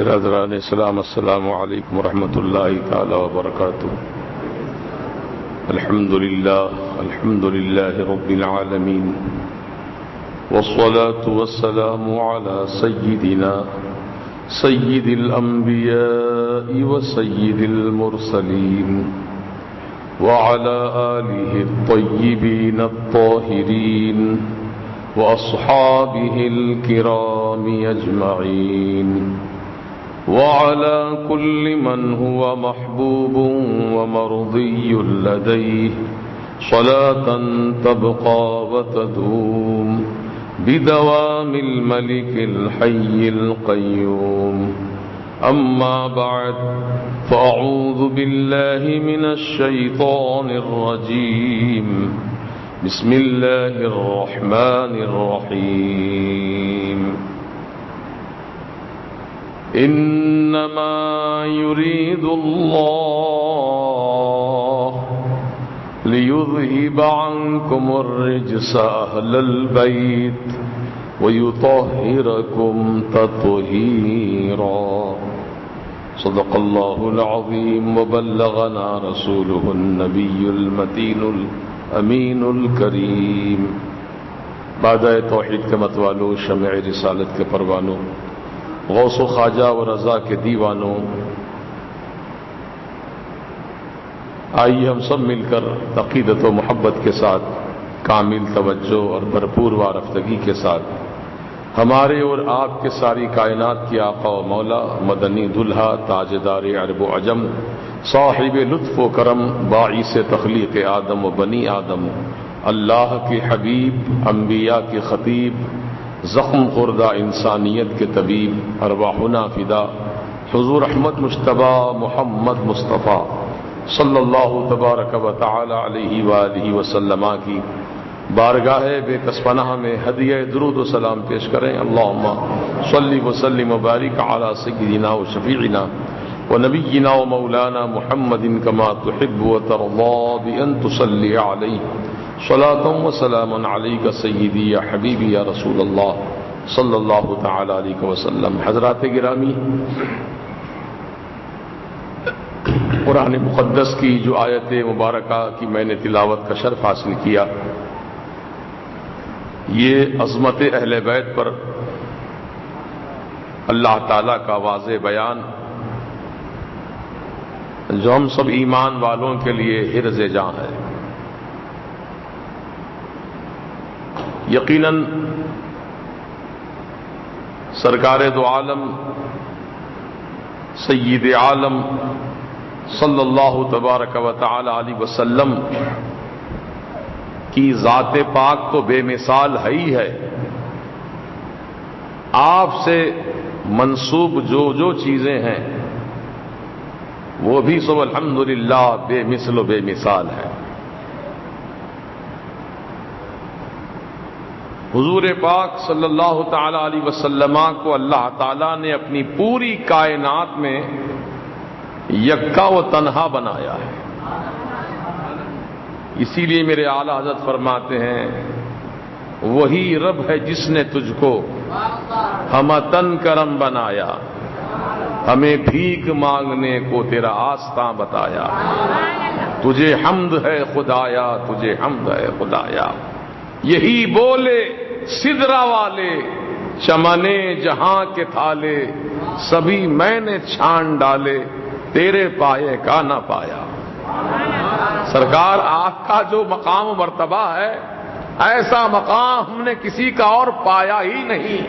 برادران اسلام، السلام علیکم ورحمۃ اللہ تعالی وبرکاتہ۔ الحمد للہ رب العالمین، والصلاة والسلام على سیدنا سید الانبیاء وسید المرسلین وعلى آلہ الطیبین الطاہرین وأصحابه الكرام أجمعين وعلى كل من هو محبوب ومرضي لديه صلاة تبقى وتدوم بدوام الملك الحي القيوم. أما بعد، فأعوذ بالله من الشيطان الرجيم. بسم اللہ الرحمن الرحیم. انما يريد الله ليذهب عنكم الرجس اهل البيت ويطهركم تطهيرا. صدق الله العظيم وبلغنا رسوله النبي المتين امین الکریم. بادہ توحید کے متوالو، شمع رسالت کے پروانوں، غوث و خواجہ و رضا کے دیوانوں، آئیے ہم سب مل کر عقیدت و محبت کے ساتھ، کامل توجہ اور بھرپور وارفتگی کے ساتھ ہمارے اور آپ کے ساری کائنات کی آقا و مولا، مدنی دلہا، تاجدار عرب و عجم، صاحب لطف و کرم، باعث تخلیق آدم و بنی آدم، اللہ کے حبیب، انبیاء کے خطیب، زخم خوردہ انسانیت کے طبیب، ارواحنا فدا حضور احمد مجتبی محمد مصطفیٰ صلی اللہ تبارک و تعالی علیہ وآلہ وسلم کی بارگاہ بے کس پناہ میں ہدیہ درود و سلام پیش کریں. اللہم صلی وسلم وبارک علی سیدنا و شفیعنا ونبینا ومولانا محمد کما تحب وترضى بأن تصلی علیہ صلاة وسلام علیک سیدی یا حبیبی یا رسول اللہ صلی اللہ تعالی علیہ وسلم. حضرات گرامی، قرآن مقدس کی جو آیت مبارکہ کی میں نے تلاوت کا شرف حاصل کیا، یہ عظمت اہل بیت پر اللہ تعالی کا واضح بیان جو ہم سب ایمان والوں کے لیے حرز جاں ہے. یقیناً سرکار دو عالم سید عالم صلی اللہ تبارک و تعالی علیہ وسلم کی ذات پاک تو بے مثال ہے ہی ہے. آپ سے منسوب جو چیزیں ہیں وہ بھی سب الحمدللہ بے مثل و بے مثال ہے. حضور پاک صلی اللہ تعالی علیہ وسلم کو اللہ تعالی نے اپنی پوری کائنات میں یکا و تنہا بنایا ہے. اسی لیے میرے اعلیٰ حضرت فرماتے ہیں، وہی رب ہے جس نے تجھ کو ہمتن کرم بنایا، ہمیں بھیک مانگنے کو تیرا آستاں بتایا. تجھے حمد ہے خدایا، تجھے حمد ہے خدایا. یہی بولے سدرا والے، چمنے جہاں کے تھالے، سبھی میں نے چھان ڈالے، تیرے پائے کا نہ پایا. سرکار آپ کا جو مقام و مرتبہ ہے، ایسا مقام ہم نے کسی کا اور پایا ہی نہیں.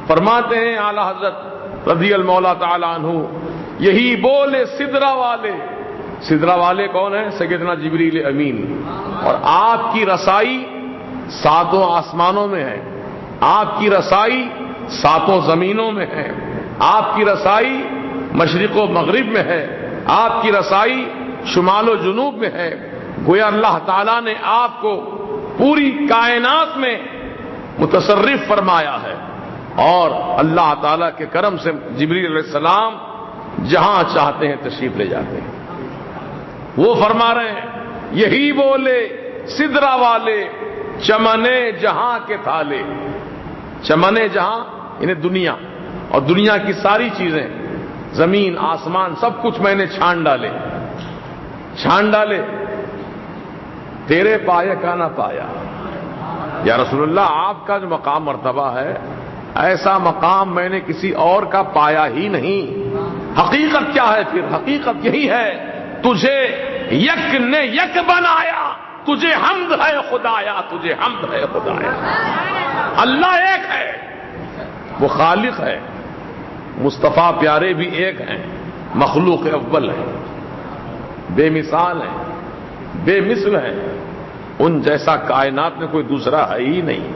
فرماتے ہیں اعلیٰ حضرت رضی المولا تعالی عنہ، یہی بولے سدرا والے. سدرا والے کون ہیں؟ سیدنا جبریل امین. اور آپ کی رسائی ساتوں آسمانوں میں ہے، آپ کی رسائی ساتوں زمینوں میں ہے، آپ کی رسائی مشرق و مغرب میں ہے، آپ کی رسائی شمال و جنوب میں ہے. گویا اللہ تعالیٰ نے آپ کو پوری کائنات میں متصرف فرمایا ہے، اور اللہ تعالیٰ کے کرم سے جبریل علیہ السلام جہاں چاہتے ہیں تشریف لے جاتے ہیں. وہ فرما رہے ہیں، یہی بولے سدرا والے، چمنے جہاں کے تھالے. چمنے جہاں یعنی دنیا، اور دنیا کی ساری چیزیں، زمین آسمان سب کچھ میں نے چھان ڈالے، تیرے پائے کا نہ پایا۔ یا رسول اللہ، آپ کا جو مقام مرتبہ ہے، ایسا مقام میں نے کسی اور کا پایا ہی نہیں۔ حقیقت کیا ہے پھر؟ حقیقت یہی ہے، تجھے یک نے یک بنایا، تجھے حمد ہے خدایا، تجھے حمد ہے خدایا۔ اللہ ایک ہے، وہ خالق ہے، مصطفیٰ پیارے بھی ایک ہیں، مخلوق اول ہے، بے مثال ہے، بے مثل ہے، ان جیسا کائنات میں کوئی دوسرا ہے ہی نہیں۔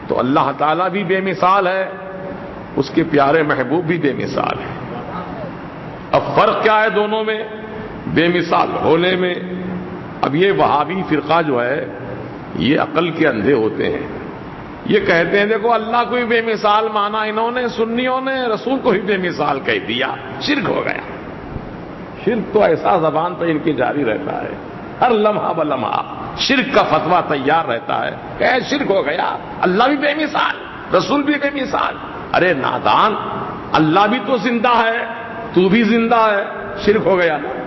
تو اللہ تعالیٰ بھی بے مثال ہے، اس کے پیارے محبوب بھی بے مثال ہے۔ اب فرق کیا ہے دونوں میں؟ بے مثال ہونے میں۔ اب یہ وہابی فرقہ جو ہے، یہ عقل کے اندھے ہوتے ہیں، یہ کہتے ہیں دیکھو اللہ کو بھی بے مثال مانا انہوں نے، سنیوں نے رسول کو بھی بے مثال کہہ دیا، شرک ہو گیا۔ شرک تو ایسا زبان پہ ان کی جاری رہتا ہے، ہر لمحہ بلمحہ شرک کا فتویٰ تیار رہتا ہے کہ شرک ہو گیا، اللہ بھی بے مثال، رسول بھی بے مثال۔ ارے نادان، اللہ بھی تو زندہ ہے، تو بھی زندہ ہے، شرک ہو گیا نا۔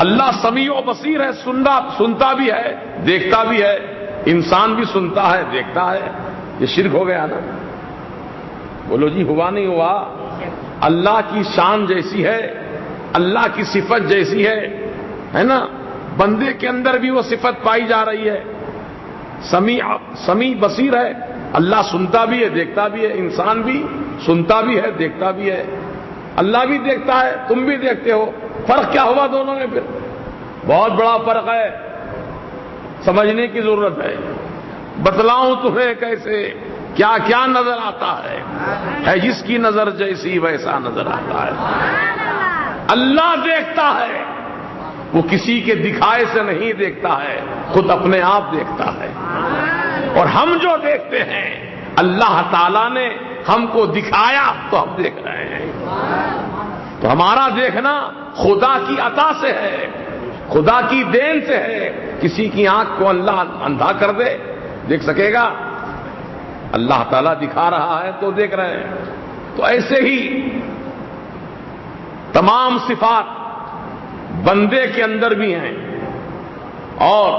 اللہ سمیع و بصیر ہے، سنتا بھی ہے، دیکھتا بھی ہے، انسان بھی سنتا ہے، دیکھتا ہے، یہ شرک ہو گیا نا۔ بولو جی، ہوا نہیں ہوا؟ اللہ کی شان جیسی ہے، اللہ کی صفت جیسی ہے نا، بندے کے اندر بھی وہ صفت پائی جا رہی ہے۔ سمیع بصیر ہے، اللہ سنتا بھی ہے، دیکھتا بھی ہے، انسان بھی سنتا بھی ہے، دیکھتا بھی ہے، اللہ بھی دیکھتا ہے، تم بھی دیکھتے ہو۔ فرق کیا ہوا دونوں میں؟ پھر بہت بڑا فرق ہے، سمجھنے کی ضرورت ہے۔ بتلاؤں تمہیں کیسے، کیا کیا نظر آتا ہے جس کی نظر جیسی ویسا نظر آتا ہے۔ اللہ دیکھتا ہے، وہ کسی کے دکھائے سے نہیں دیکھتا ہے، خود اپنے آپ دیکھتا ہے۔ اور ہم جو دیکھتے ہیں، اللہ تعالیٰ نے ہم کو دکھایا تو ہم دیکھ رہے ہیں۔ تو ہمارا دیکھنا خدا کی عطا سے ہے، خدا کی دین سے ہے۔ کسی کی آنکھ کو اللہ اندھا کر دے، دیکھ سکے گا؟ اللہ تعالیٰ دکھا رہا ہے تو دیکھ رہے ہیں۔ تو ایسے ہی تمام صفات بندے کے اندر بھی ہیں، اور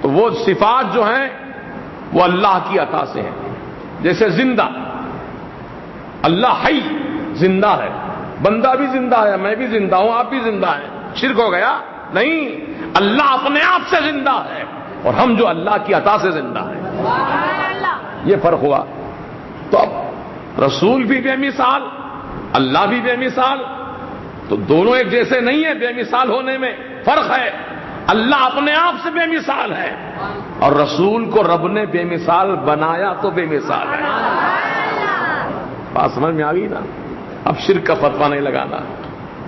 تو وہ صفات جو ہیں وہ اللہ کی عطا سے ہیں۔ جیسے زندہ، اللہ حی، زندہ ہے، بندہ بھی زندہ ہے، میں بھی زندہ ہوں، آپ بھی زندہ ہیں۔ شرک ہو گیا؟ نہیں، اللہ اپنے آپ سے زندہ ہے، اور ہم جو اللہ کی عطا سے زندہ ہیں، یہ فرق ہوا۔ تو اب رسول بھی بے مثال، اللہ بھی بے مثال، تو دونوں ایک جیسے نہیں ہیں۔ بے مثال ہونے میں فرق ہے، اللہ اپنے آپ سے بے مثال ہے، اور رسول کو رب نے بے مثال بنایا تو بے مثال ہے۔ بات سمجھ میں آ گئی نا؟ اب شرک کا فتویٰ نہیں لگانا۔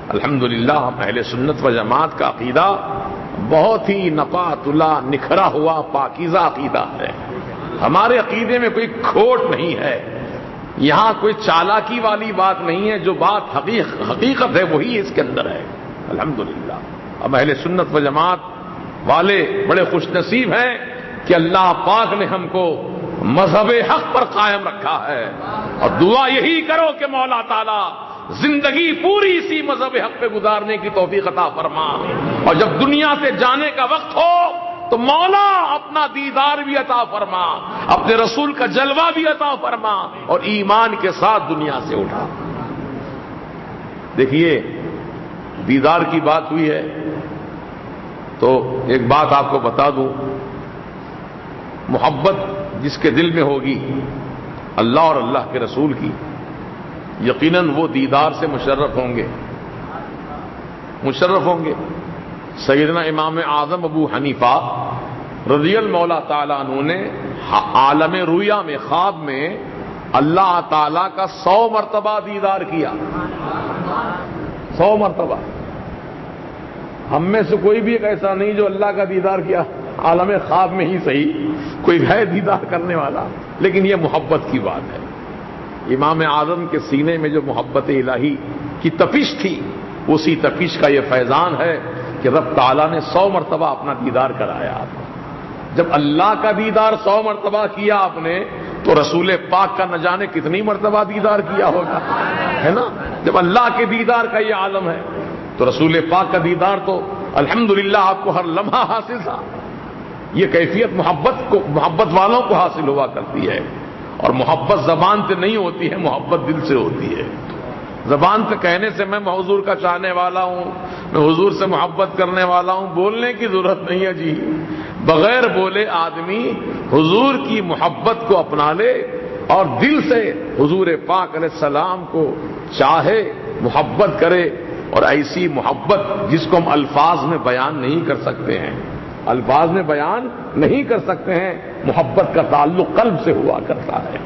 الحمدللہ ہم اہل سنت و جماعت کا عقیدہ بہت ہی نپا تلا، نکھرا ہوا، پاکیزہ عقیدہ ہے۔ ہمارے عقیدے میں کوئی کھوٹ نہیں ہے، یہاں کوئی چالاکی والی بات نہیں ہے، جو بات حقیقت ہے وہی اس کے اندر ہے۔ الحمدللہ اب اہل سنت و جماعت والے بڑے خوش نصیب ہیں کہ اللہ پاک نے ہم کو مذہب حق پر قائم رکھا ہے، اور دعا یہی کرو کہ مولا تعالی زندگی پوری اسی مذہب حق پہ گزارنے کی توفیق عطا فرما، اور جب دنیا سے جانے کا وقت ہو تو مولا اپنا دیدار بھی عطا فرما، اپنے رسول کا جلوہ بھی عطا فرما، اور ایمان کے ساتھ دنیا سے اٹھا۔ دیکھیے، دیدار کی بات ہوئی ہے تو ایک بات آپ کو بتا دوں، محبت جس کے دل میں ہوگی اللہ اور اللہ کے رسول کی، یقیناً وہ دیدار سے مشرف ہوں گے۔ سیدنا امام اعظم ابو حنیفہ رضی اللہ تعالیٰ عنہ نے عالم رؤیا میں، خواب میں اللہ تعالیٰ کا 100 مرتبہ دیدار کیا، 100 مرتبہ۔ ہم میں سے کوئی بھی ایک ایسا نہیں جو اللہ کا دیدار کیا، عالم خواب میں ہی صحیح، کوئی ہے دیدار کرنے والا، لیکن یہ محبت کی بات ہے۔ امام اعظم کے سینے میں جو محبت الہی کی تپش تھی، اسی تپش کا یہ فیضان ہے کہ رب تعالیٰ نے 100 مرتبہ اپنا دیدار کرایا۔ جب اللہ کا دیدار 100 مرتبہ کیا آپ نے تو رسول پاک کا نہ جانے کتنی مرتبہ دیدار کیا ہوگا، ہے نا؟ جب اللہ کے دیدار کا یہ عالم ہے تو رسول پاک کا دیدار تو الحمدللہ آپ کو ہر لمحہ حاصل تھا۔ یہ کیفیت محبت والوں کو حاصل ہوا کرتی ہے، اور محبت زبان سے نہیں ہوتی ہے، محبت دل سے ہوتی ہے۔ زبان سے کہنے سے میں حضور کا چاہنے والا ہوں، میں حضور سے محبت کرنے والا ہوں، بولنے کی ضرورت نہیں ہے جی۔ بغیر بولے آدمی حضور کی محبت کو اپنا لے اور دل سے حضور پاک علیہ السلام کو چاہے، محبت کرے، اور ایسی محبت جس کو ہم الفاظ میں بیان نہیں کر سکتے ہیں، الفاظ میں بیان نہیں کر سکتے ہیں، محبت کا تعلق قلب سے ہوا کرتا ہے۔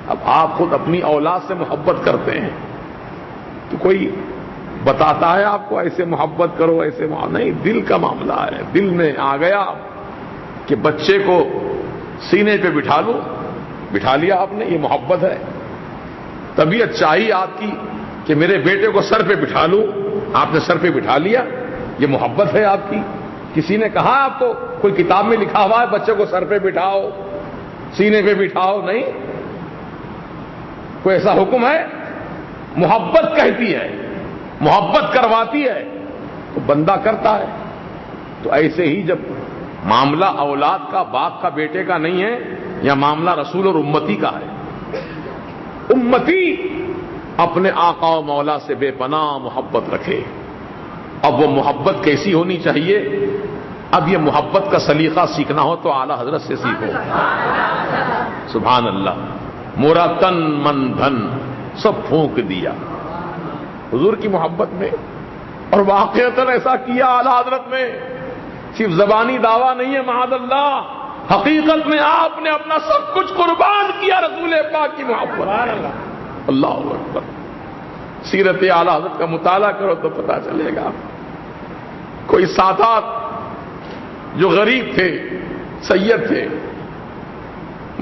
اب آپ خود اپنی اولاد سے محبت کرتے ہیں تو کوئی بتاتا ہے آپ کو ایسے محبت کرو، ایسے نہیں، دل کا معاملہ ہے۔ دل میں آ گیا کہ بچے کو سینے پہ بٹھا لو، بٹھا لیا آپ نے، یہ محبت ہے۔ طبیعت چاہیے آپ کی کہ میرے بیٹے کو سر پہ بٹھا لوں، آپ نے سر پہ بٹھا لیا، یہ محبت ہے آپ کی۔ کسی نے کہا آپ کو، کوئی کتاب میں لکھا ہوا ہے بچے کو سر پہ بٹھاؤ، سینے پہ بٹھاؤ؟ نہیں، کوئی ایسا حکم ہے؟ محبت کہتی ہے، محبت کرواتی ہے تو بندہ کرتا ہے۔ تو ایسے ہی جب معاملہ اولاد کا، باپ کا بیٹے کا نہیں ہے، یا معاملہ رسول اور امتی کا ہے، امتی اپنے آقا و مولا سے بے پناہ محبت رکھے۔ اب وہ محبت کیسی ہونی چاہیے؟ اب یہ محبت کا سلیقہ سیکھنا ہو تو اعلی حضرت سے سیکھو۔ سبحان اللہ، میرا تن من دھن سب پھونک دیا حضور کی محبت میں، اور واقعتاً ایسا کیا اعلی حضرت میں، صرف زبانی دعویٰ نہیں ہے، معاذ اللہ، حقیقت میں آپ نے اپنا سب کچھ قربان کیا رسول پاک کی محبت۔ اللہ اکبر۔ سیرت اعلی حضرت کا مطالعہ کرو تو پتہ چلے گا۔ کوئی سادات جو غریب تھے، سید تھے،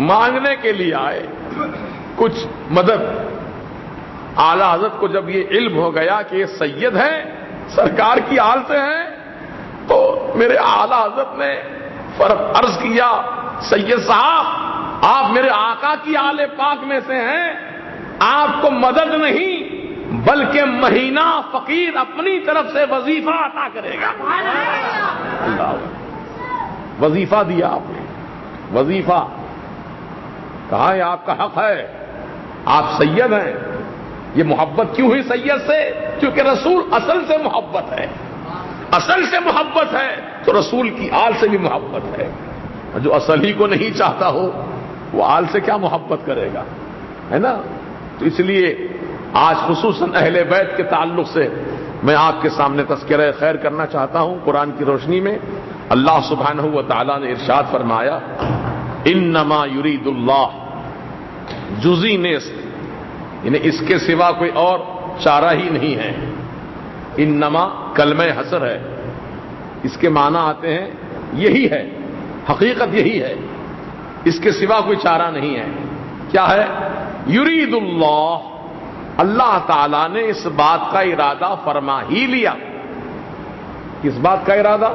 مانگنے کے لیے آئے کچھ مدد۔ اعلی حضرت کو جب یہ علم ہو گیا کہ یہ سید ہیں، سرکار کی آل سے ہیں، تو میرے اعلی حضرت نے عرض کیا، سید صاحب آپ میرے آقا کی آل پاک میں سے ہیں، آپ کو مدد نہیں بلکہ مہینہ فقیر اپنی طرف سے وظیفہ عطا کرے گا۔ اللہ، وظیفہ دیا آپ نے، وظیفہ کہا یہ آپ کا حق ہے، آپ سید ہیں۔ یہ محبت کیوں ہوئی سید سے؟ کیونکہ رسول اصل سے محبت ہے، اصل سے محبت ہے تو رسول کی آل سے بھی محبت ہے۔ جو اصل ہی کو نہیں چاہتا ہو وہ آل سے کیا محبت کرے گا، ہے نا؟ تو اس لیے آج خصوصاً اہل بیت کے تعلق سے میں آپ کے سامنے تذکرہ خیر کرنا چاہتا ہوں۔ قرآن کی روشنی میں اللہ سبحانہ و تعالیٰ نے ارشاد فرمایا، انما یرید اللہ جزی نیست، یعنی اس کے سوا کوئی اور چارہ ہی نہیں ہے۔ انما کلمہ حصر ہے، اس کے معنی آتے ہیں یہی ہے، حقیقت یہی ہے، اس کے سوا کوئی چارہ نہیں ہے۔ کیا ہے؟ یرید اللہ، اللہ تعالیٰ نے اس بات کا ارادہ فرما ہی لیا۔ کس بات کا ارادہ؟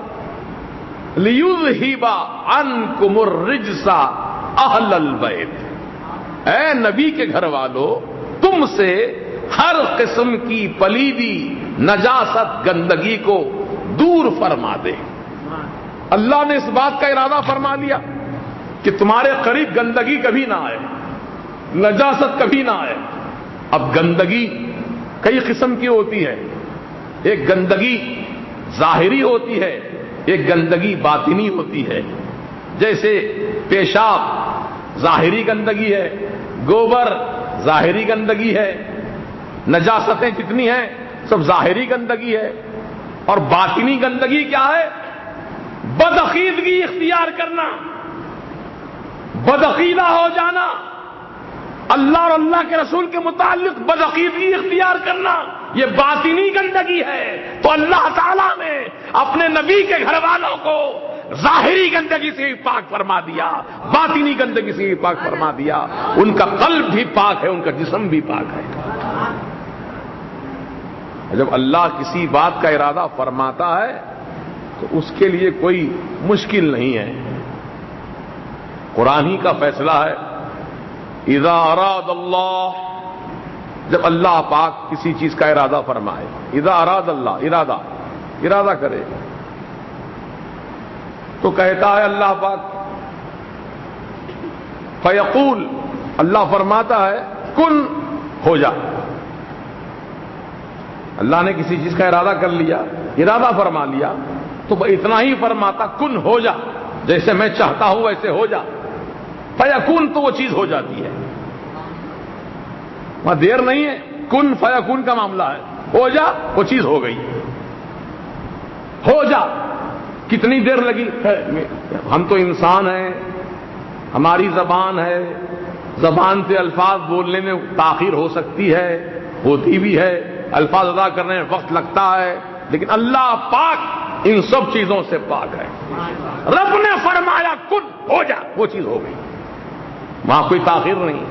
لیذہب عنکم الرجس اہل البیت، اے نبی کے گھر والوں تم سے ہر قسم کی پلیدی، نجاست، گندگی کو دور فرما دے۔ اللہ نے اس بات کا ارادہ فرما لیا کہ تمہارے قریب گندگی کبھی نہ آئے، نجاست کبھی نہ آئے۔ اب گندگی کئی قسم کی ہوتی ہے، ایک گندگی ظاہری ہوتی ہے، ایک گندگی باطنی ہوتی ہے۔ جیسے پیشاب ظاہری گندگی ہے، گوبر ظاہری گندگی ہے، نجاستیں جتنی ہیں سب ظاہری گندگی ہے۔ اور باطنی گندگی کیا ہے؟ بدعقیدگی اختیار کرنا، بدعقیدہ ہو جانا، اللہ اور اللہ کے رسول کے متعلق بدعقیدگی اختیار کرنا، یہ باطنی گندگی ہے۔ تو اللہ تعالیٰ نے اپنے نبی کے گھر والوں کو ظاہری گندگی سے بھی پاک فرما دیا، باطنی گندگی سے بھی پاک فرما دیا۔ ان کا قلب بھی پاک ہے، ان کا جسم بھی پاک ہے۔ جب اللہ کسی بات کا ارادہ فرماتا ہے تو اس کے لیے کوئی مشکل نہیں ہے، قرآن ہی کا فیصلہ ہے۔ اذا اراد اللہ، جب اللہ پاک کسی چیز کا ارادہ فرمائے، اذا اراد اللہ، ارادہ کرے تو کہتا ہے اللہ پاک، فیقول، اللہ فرماتا ہے کن، ہو جا۔ اللہ نے کسی چیز کا ارادہ کر لیا، ارادہ فرما لیا، تو وہ اتنا ہی فرماتا کن، ہو جا، جیسے میں چاہتا ہوں ویسے ہو جا، فیکون، تو وہ چیز ہو جاتی ہے، وہاں دیر نہیں ہے، کن فیکون کا معاملہ ہے، ہو جا، وہ چیز ہو گئی، ہو جا۔ کتنی دیر لگی؟ ہم تو انسان ہیں، ہماری زبان ہے، زبان سے الفاظ بولنے میں تاخیر ہو سکتی ہے، ہوتی بھی ہے، الفاظ ادا کرنے میں وقت لگتا ہے، لیکن اللہ پاک ان سب چیزوں سے پاک ہے۔ رب نے فرمایا کن، ہو جا، وہ چیز ہو گئی، وہاں کوئی تاخیر نہیں،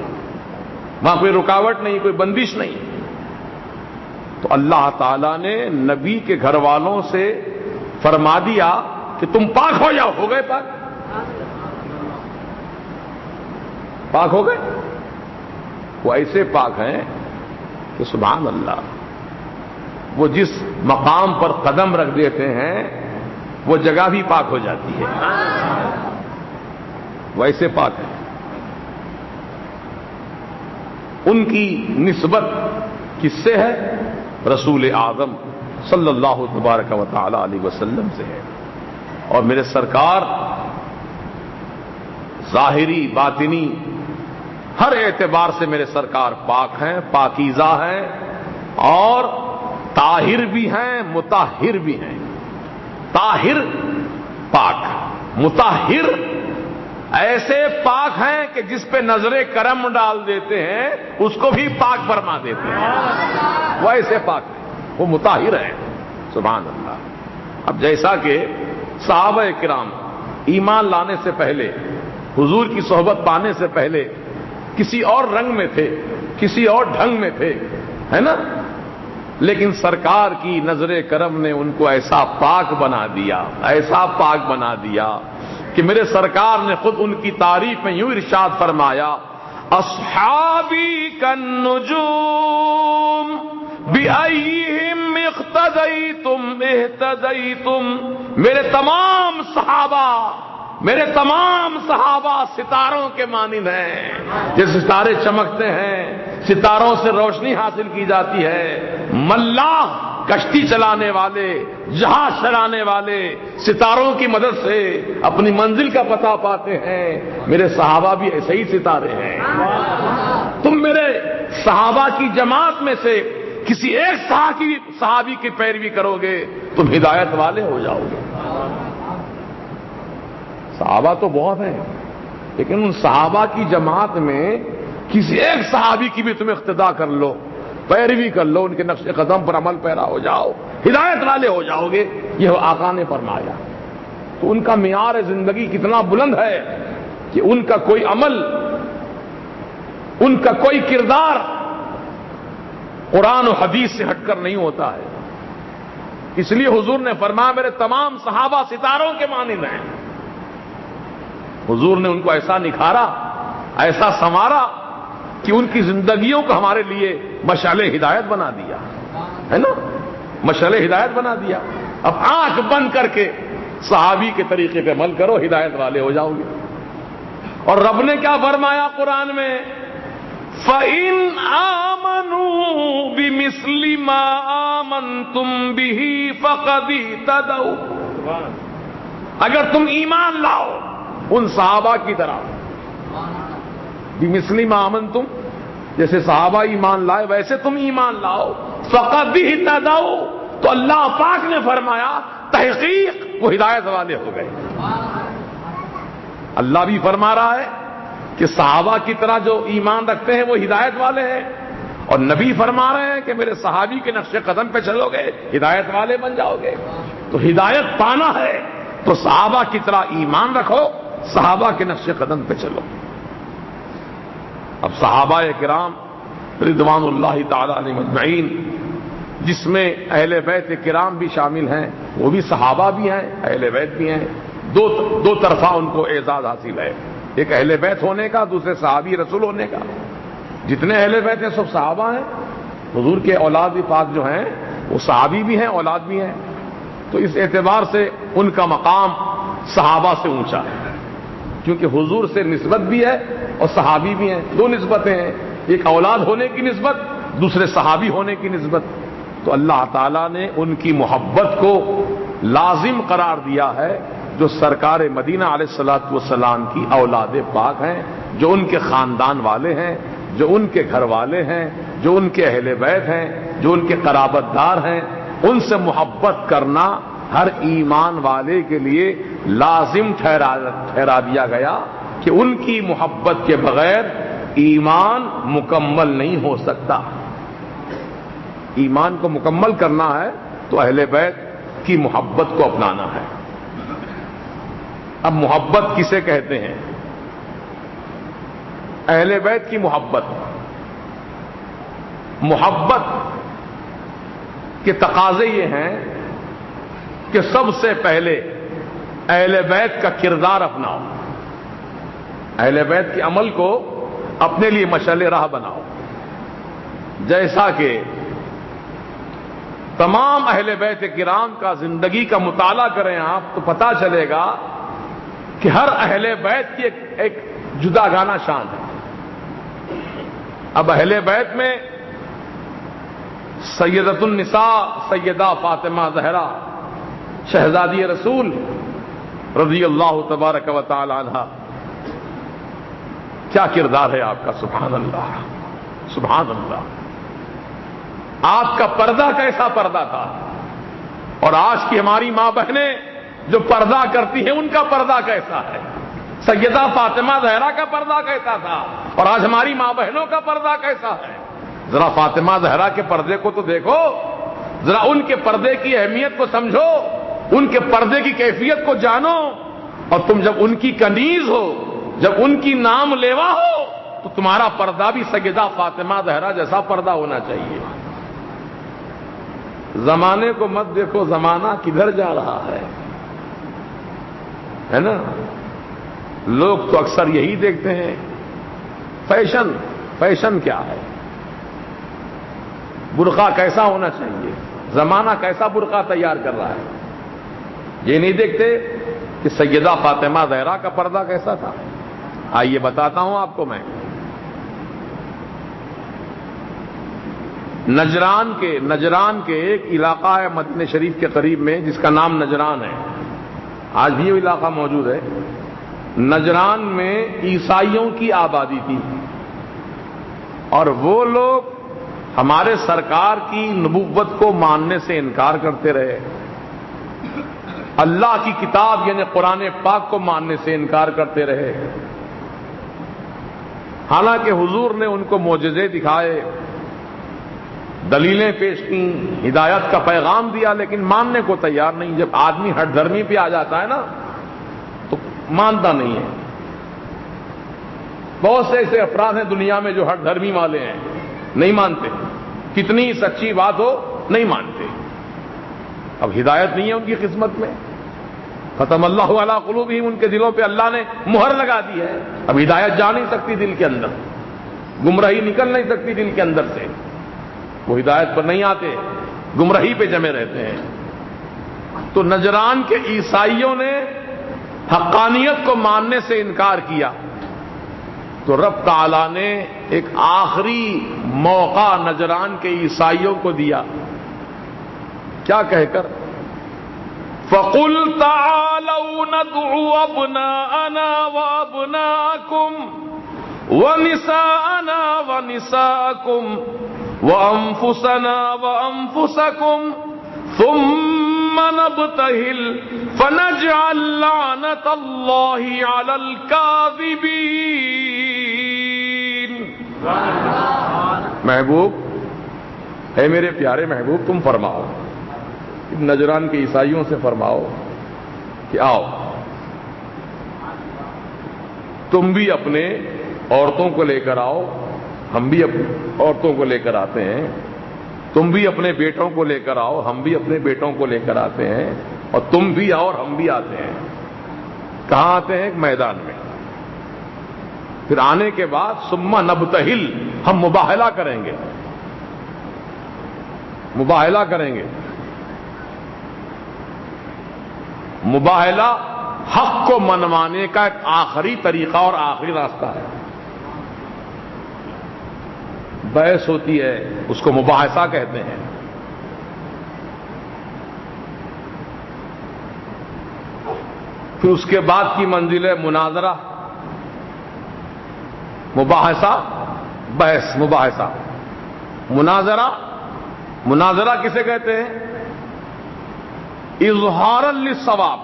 وہاں کوئی رکاوٹ نہیں، کوئی بندش نہیں۔ تو اللہ تعالیٰ نے نبی کے گھر والوں سے فرما دیا کہ تم پاک ہو جاؤ، ہو گئے پاک، پاک ہو گئے۔ وہ ایسے پاک ہیں کہ سبحان اللہ، وہ جس مقام پر قدم رکھ دیتے ہیں وہ جگہ بھی پاک ہو جاتی ہے، وہ ایسے پاک ہیں۔ ان کی نسبت کس سے ہے؟ رسول اعظم صلی اللہ تبارک و تعالی علیہ وسلم سے ہے۔ اور میرے سرکار ظاہری باطنی ہر اعتبار سے میرے سرکار پاک ہیں، پاکیزہ ہیں، اور طاہر بھی ہیں، مطہر بھی ہیں۔ طاہر پاک، مطہر ایسے پاک ہیں کہ جس پہ نظر کرم ڈال دیتے ہیں اس کو بھی پاک فرما دیتے ہیں، وہ ایسے پاک ہیں، وہ مطہر ہیں، سبحان اللہ۔ اب جیسا کہ صحابہ کرام ایمان لانے سے پہلے، حضور کی صحبت پانے سے پہلے کسی اور رنگ میں تھے، کسی اور ڈھنگ میں تھے، ہے نا، لیکن سرکار کی نظر کرم نے ان کو ایسا پاک بنا دیا، ایسا پاک بنا دیا کہ میرے سرکار نے خود ان کی تعریف میں یوں ارشاد فرمایا، اصحابی کالنجوم بأیہم اقتدیتم اہتدیتم، میرے تمام صحابہ ستاروں کے مانند ہیں، جیسے ستارے چمکتے ہیں، ستاروں سے روشنی حاصل کی جاتی ہے، ملاح کشتی چلانے والے، جہاز چلانے والے ستاروں کی مدد سے اپنی منزل کا پتہ پاتے ہیں، میرے صحابہ بھی ایسے ہی ستارے ہیں۔ تم میرے صحابہ کی جماعت میں سے کسی ایک صحابی کی پیروی کرو گے تم ہدایت والے ہو جاؤ گے۔ صحابہ تو بہت ہیں، لیکن ان صحابہ کی جماعت میں کسی ایک صحابی کی بھی تم اقتداء کر لو، پیروی کر لو، ان کے نقش قدم پر عمل پیرا ہو جاؤ، ہدایت والے ہو جاؤ گے، یہ آقا نے فرمایا۔ تو ان کا معیار زندگی کتنا بلند ہے کہ ان کا کوئی عمل، ان کا کوئی کردار قرآن و حدیث سے ہٹ کر نہیں ہوتا ہے۔ اس لیے حضور نے فرمایا میرے تمام صحابہ ستاروں کے مانند ہیں۔ حضور نے ان کو ایسا نکھارا، ایسا سنوارا کہ ان کی زندگیوں کو ہمارے لیے مشعل ہدایت بنا دیا، ہے نا، مشعل ہدایت بنا دیا۔ اب آنکھ بند کر کے صحابی کے طریقے پہ عمل کرو، ہدایت والے ہو جاؤ گے۔ اور رب نے کیا فرمایا قرآن میں؟ فَإِنْ آمَنُوا بِمِثْلِ مَا آمَنْتُمْ بِهِ فَقَدِ اهْتَدَوْا، اگر تم ایمان لاؤ ان صحابہ کی طرح، بِمِثْلِ مَا آمَنْتُمْ، جیسے صحابہ ایمان لائے ویسے تم ایمان لاؤ، فَقَدِ اهْتَدَوْا، تو اللہ پاک نے فرمایا تحقیق وہ ہدایت والے ہو گئے۔ اللہ بھی فرما رہا ہے کہ صحابہ کی طرح جو ایمان رکھتے ہیں وہ ہدایت والے ہیں، اور نبی فرما رہے ہیں کہ میرے صحابی کے نقش قدم پہ چلو گے ہدایت والے بن جاؤ گے۔ تو ہدایت پانا ہے تو صحابہ کی طرح ایمان رکھو، صحابہ کے نقش قدم پہ چلو۔ اب صحابہ کرام رضوان اللہ تعالی علیہم اجمعین، جس میں اہل بیت کرام بھی شامل ہیں، وہ بھی صحابہ بھی ہیں، اہل بیت بھی ہیں، دو طرفہ ان کو اعزاز حاصل ہے۔ ایک اہل بیت ہونے کا، دوسرے صحابی رسول ہونے کا. جتنے اہل بیت ہیں سب صحابہ ہیں. حضور کے اولاد بھی پاک جو ہیں وہ صحابی بھی ہیں، اولاد بھی ہیں. تو اس اعتبار سے ان کا مقام صحابہ سے اونچا ہے، کیونکہ حضور سے نسبت بھی ہے اور صحابی بھی ہیں. دو نسبتیں ہیں، ایک اولاد ہونے کی نسبت، دوسرے صحابی ہونے کی نسبت. تو اللہ تعالیٰ نے ان کی محبت کو لازم قرار دیا ہے جو سرکار مدینہ علیہ الصلوۃ والسلام کی اولاد پاک ہیں، جو ان کے خاندان والے ہیں، جو ان کے گھر والے ہیں، جو ان کے اہل بیت ہیں، جو ان کے قرابت دار ہیں. ان سے محبت کرنا ہر ایمان والے کے لیے لازم ٹھہرا دیا گیا کہ ان کی محبت کے بغیر ایمان مکمل نہیں ہو سکتا. ایمان کو مکمل کرنا ہے تو اہل بیت کی محبت کو اپنانا ہے. اب محبت کسے کہتے ہیں؟ اہل بیت کی محبت. محبت کے تقاضے یہ ہیں کہ سب سے پہلے اہل بیت کا کردار اپناؤ، اہل بیت کے عمل کو اپنے لیے مشعل راہ بناؤ. جیسا کہ تمام اہل بیت کرام کا زندگی کا مطالعہ کریں آپ تو پتہ چلے گا کہ ہر اہل بیت کی ایک جدا گانا شان ہے. اب اہل بیت میں سیدۃ النساء سیدہ فاطمہ زہرا شہزادی رسول رضی اللہ تبارک و تعالی عنہا، کیا کردار ہے آپ کا! سبحان اللہ، سبحان اللہ. آپ کا پردہ کیسا پردہ تھا، اور آج کی ہماری ماں بہنیں جو پردہ کرتی ہیں ان کا پردہ کیسا ہے. سیدہ فاطمہ زہرا کا پردہ کیسا تھا اور آج ہماری ماں بہنوں کا پردہ کیسا ہے. ذرا فاطمہ زہرا کے پردے کو تو دیکھو، ذرا ان کے پردے کی اہمیت کو سمجھو، ان کے پردے کی کیفیت کو جانو. اور تم جب ان کی کنیز ہو، جب ان کی نام لیوا ہو، تو تمہارا پردہ بھی سیدہ فاطمہ زہرا جیسا پردہ ہونا چاہیے. زمانے کو مت دیکھو، زمانہ کدھر جا رہا ہے نا. لوگ تو اکثر یہی دیکھتے ہیں فیشن. فیشن کیا ہے؟ برقع کیسا ہونا چاہیے، زمانہ کیسا برقع تیار کر رہا ہے. یہ نہیں دیکھتے کہ سیدہ فاطمہ زہرا کا پردہ کیسا تھا. آئیے بتاتا ہوں آپ کو. میں نجران کے ایک علاقہ ہے مدینہ شریف کے قریب میں جس کا نام نجران ہے. آج بھی یہ علاقہ موجود ہے. نجران میں عیسائیوں کی آبادی تھی، اور وہ لوگ ہمارے سرکار کی نبوت کو ماننے سے انکار کرتے رہے، اللہ کی کتاب یعنی قرآن پاک کو ماننے سے انکار کرتے رہے. حالانکہ حضور نے ان کو معجزے دکھائے، دلیلیں پیش کی، ہدایت کا پیغام دیا، لیکن ماننے کو تیار نہیں. جب آدمی ہٹ دھرمی پہ آ جاتا ہے نا تو مانتا نہیں ہے. بہت سے ایسے افراد ہیں دنیا میں جو ہٹ دھرمی والے ہیں، نہیں مانتے. کتنی سچی بات ہو نہیں مانتے. اب ہدایت نہیں ہے ان کی قسمت میں. ختم اللہ علی قلوبہم، ان کے دلوں پہ اللہ نے مہر لگا دی ہے. اب ہدایت جا نہیں سکتی دل کے اندر، گمراہی نکل نہیں سکتی دل کے اندر سے. وہ ہدایت پر نہیں آتے، گمراہی پہ جمے رہتے ہیں. تو نجران کے عیسائیوں نے حقانیت کو ماننے سے انکار کیا، تو رب تعالی نے ایک آخری موقع نجران کے عیسائیوں کو دیا. کیا کہہ کر؟ فَقُلْ تَعَالَوْا نَدْعُ أَبْنَاءَنَا وَأَبْنَاءَكُمْ وَنِسَاءَنَا وَنِسَاءَكُمْ وَأَنفُسَنَا وَأَنفُسَكُمْ ثُمَّ نَبْتَهِلْ فَنَجْعَلْ لَعْنَةَ اللَّهِ عَلَى الْكَاذِبِينَ. محبوب، اے میرے پیارے محبوب، تم فرماؤ، نجران کے عیسائیوں سے فرماؤ کہ آؤ تم بھی اپنے عورتوں کو لے کر آؤ، ہم بھی اپنی عورتوں کو لے کر آتے ہیں. تم بھی اپنے بیٹوں کو لے کر آؤ، ہم بھی اپنے بیٹوں کو لے کر آتے ہیں. اور تم بھی آؤ اور ہم بھی آتے ہیں. کہاں آتے ہیں؟ ایک میدان میں. پھر آنے کے بعد ثم نبتہل، ہم مباہلہ کریں گے، مباہلہ کریں گے۔ مباہلہ حق کو منوانے کا ایک آخری طریقہ اور آخری راستہ ہے۔ بحث ہوتی ہے، اس کو مباحثہ کہتے ہیں۔ پھر اس کے بعد کی منزل ہے مناظرہ، مباحثہ، بحث، مباحثہ، مناظرہ۔ مناظرہ کسے کہتے ہیں؟ اظہارا للصواب۔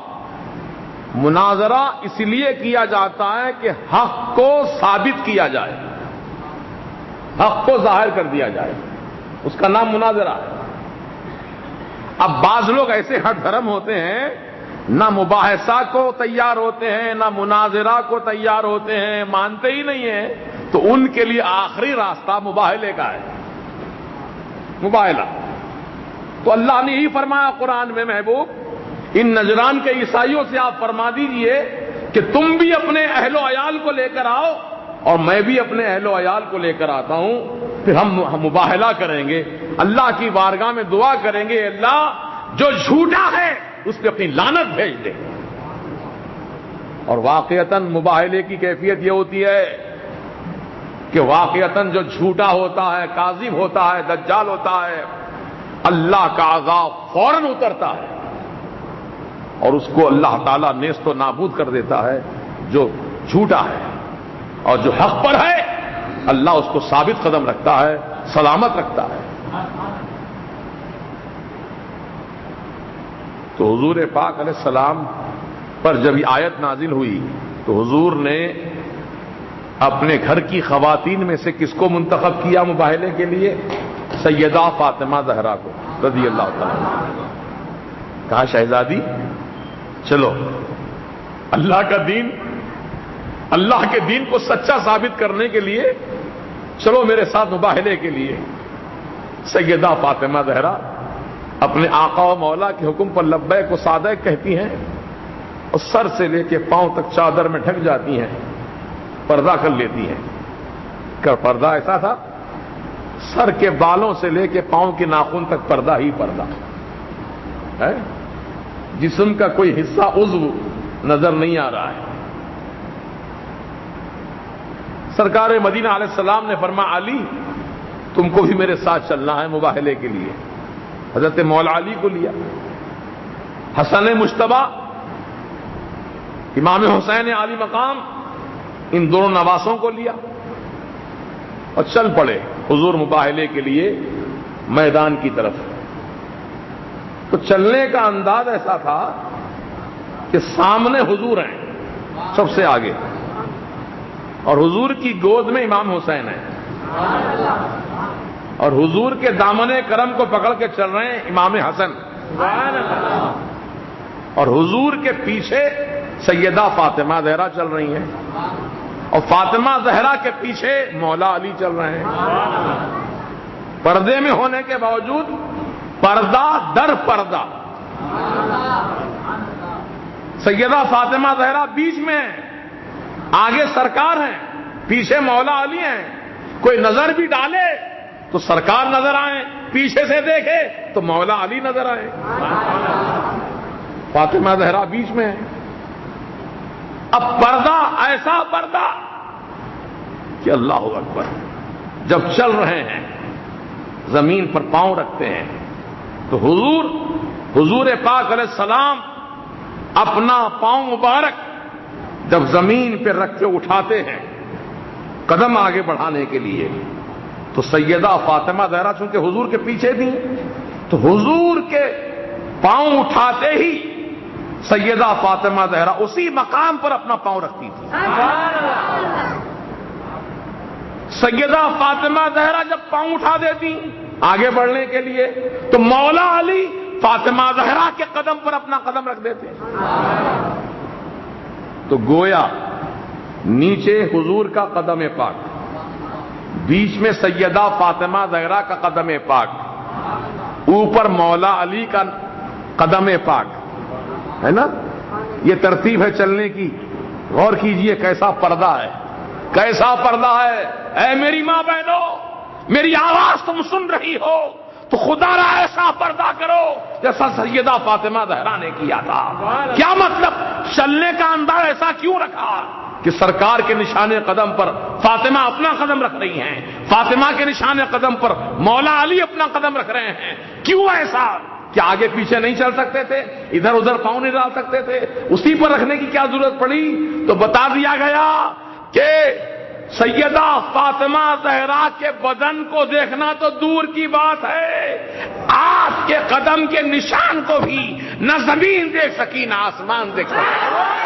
مناظرہ اس لیے کیا جاتا ہے کہ حق کو ثابت کیا جائے، حق کو ظاہر کر دیا جائے، اس کا نام مناظرہ ہے۔ اب بعض لوگ ایسے ہٹ دھرم ہوتے ہیں، نہ مباحثہ کو تیار ہوتے ہیں، نہ مناظرہ کو تیار ہوتے ہیں، مانتے ہی نہیں ہیں، تو ان کے لیے آخری راستہ مباہلے کا ہے، مباہلہ۔ تو اللہ نے یہی فرمایا قرآن میں، محبوب ان نجران کے عیسائیوں سے آپ فرما دیجئے کہ تم بھی اپنے اہل و عیال کو لے کر آؤ اور میں بھی اپنے اہل و عیال کو لے کر آتا ہوں، پھر ہم مباہلہ کریں گے، اللہ کی بارگاہ میں دعا کریں گے، اللہ جو جھوٹا ہے اس پہ اپنی لعنت بھیج دے۔ اور واقعتاً مباہلے کی کیفیت یہ ہوتی ہے کہ واقعتاً جو جھوٹا ہوتا ہے، کاذب ہوتا ہے، دجال ہوتا ہے، اللہ کا عذاب فوراً اترتا ہے اور اس کو اللہ تعالیٰ نیست و نابود کر دیتا ہے جو جھوٹا ہے، اور جو حق پر ہے اللہ اس کو ثابت قدم رکھتا ہے، سلامت رکھتا ہے۔ تو حضور پاک علیہ السلام پر جب یہ آیت نازل ہوئی تو حضور نے اپنے گھر کی خواتین میں سے کس کو منتخب کیا مباہلے کے لیے؟ سیدہ فاطمہ زہرا کو رضی اللہ تعالیٰ عنہ۔ کہا شہزادی چلو، اللہ کا دین، اللہ کے دین کو سچا ثابت کرنے کے لیے چلو میرے ساتھ مباہلے کے لیے۔ سیدہ فاطمہ زہرا اپنے آقا و مولا کے حکم پر لبیک و سعدیک کہتی ہیں اور سر سے لے کے پاؤں تک چادر میں ڈھک جاتی ہیں، پردہ کر لیتی ہیں۔ پردہ ایسا تھا، سر کے بالوں سے لے کے پاؤں کے ناخن تک پردہ ہی پردہ ہے، جسم کا کوئی حصہ عضو نظر نہیں آ رہا ہے۔ سرکار مدینہ علیہ السلام نے فرمایا علی تم کو بھی میرے ساتھ چلنا ہے مباہلے کے لیے۔ حضرت مولا علی کو لیا، حسن مجتبی، امام حسین علی مقام، ان دونوں نواسوں کو لیا اور چل پڑے حضور مباہلے کے لیے میدان کی طرف۔ تو چلنے کا انداز ایسا تھا کہ سامنے حضور ہیں سب سے آگے، اور حضور کی گود میں امام حسین ہیں، اور حضور کے دامن کرم کو پکڑ کے چل رہے ہیں امام حسن، اور حضور کے پیچھے سیدہ فاطمہ زہرا چل رہی ہیں، اور فاطمہ زہرا کے پیچھے مولا علی چل رہے ہیں۔ پردے میں ہونے کے باوجود پردہ در پردہ، سیدہ فاطمہ زہرا بیچ میں ہیں، آگے سرکار ہیں، پیچھے مولا علی ہیں۔ کوئی نظر بھی ڈالے تو سرکار نظر آئیں، پیچھے سے دیکھے تو مولا علی نظر آئیں، فاطمہ زہرا بیچ میں ہے۔ اب پردہ ایسا پردہ کہ اللہ اکبر، جب چل رہے ہیں زمین پر پاؤں رکھتے ہیں تو حضور پاک علیہ السلام اپنا پاؤں مبارک جب زمین پہ رکھ کے اٹھاتے ہیں قدم آگے بڑھانے کے لیے، تو سیدہ فاطمہ زہرا چونکہ حضور کے پیچھے تھی تو حضور کے پاؤں اٹھاتے ہی سیدہ فاطمہ زہرا اسی مقام پر اپنا پاؤں رکھتی تھی۔ سیدہ فاطمہ زہرا جب پاؤں اٹھا دیتی آگے بڑھنے کے لیے تو مولا علی فاطمہ زہرا کے قدم پر اپنا قدم رکھ دیتے۔ تو گویا نیچے حضور کا قدم پاک، بیچ میں سیدہ فاطمہ زہرا کا قدم پاک، اوپر مولا علی کا قدم پاک، ہے نا؟ یہ ترتیب ہے چلنے کی، غور کیجئے کیسا پردہ ہے۔ کیسا پردہ ہے؟ اے میری ماں بہنوں، میری آواز تم سن رہی ہو تو خدا را ایسا پردہ کرو جیسا سیدہ فاطمہ زہرا نے کیا تھا۔ کیا مطلب؟ چلنے کا انداز ایسا کیوں رکھا کہ سرکار کے نشان قدم پر فاطمہ اپنا قدم رکھ رہی ہیں، فاطمہ کے نشان قدم پر مولا علی اپنا قدم رکھ رہے ہیں؟ کیوں ایسا؟ کہ آگے پیچھے نہیں چل سکتے تھے؟ ادھر ادھر پاؤں نہیں ڈال سکتے تھے؟ اسی پر رکھنے کی کیا ضرورت پڑی؟ تو بتا دیا گیا کہ سیدہ فاطمہ زہرا کے بدن کو دیکھنا تو دور کی بات ہے، آپ کے قدم کے نشان کو بھی نہ زمین دیکھ سکی نہ آسمان دیکھ سکی۔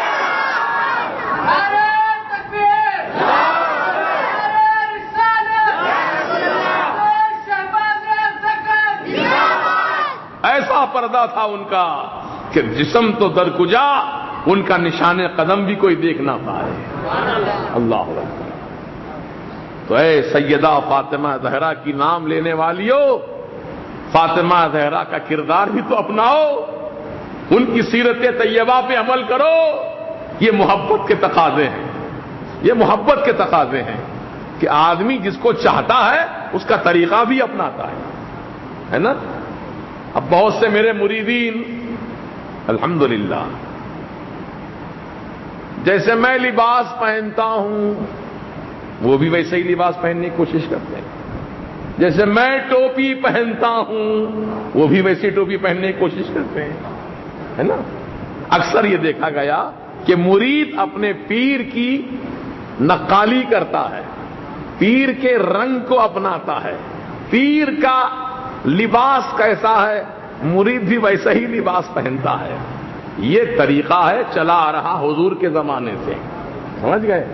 ایسا پردہ تھا ان کا کہ جسم تو درکجا، ان کا نشان قدم بھی کوئی دیکھ نہ پائے۔ اللہ اکبر۔ تو اے سیدہ فاطمہ زہرا کی نام لینے والیوں، فاطمہ زہرا کا کردار بھی تو اپناؤ، ان کی سیرت طیبہ پہ عمل کرو۔ یہ محبت کے تقاضے ہیں، یہ محبت کے تقاضے ہیں کہ آدمی جس کو چاہتا ہے اس کا طریقہ بھی اپناتا ہے نا؟ اب بہت سے میرے مریدین الحمدللہ جیسے میں لباس پہنتا ہوں وہ بھی ویسے ہی لباس پہننے کی کوشش کرتے ہیں، جیسے میں ٹوپی پہنتا ہوں وہ بھی ویسی ٹوپی پہننے کی کوشش کرتے ہیں، ہے نا؟ اکثر یہ دیکھا گیا کہ مرید اپنے پیر کی نقالی کرتا ہے، پیر کے رنگ کو اپناتا ہے، پیر کا لباس کیسا ہے مرید بھی ویسا ہی لباس پہنتا ہے۔ یہ طریقہ ہے چلا آ رہا حضور کے زمانے سے، سمجھ گئے؟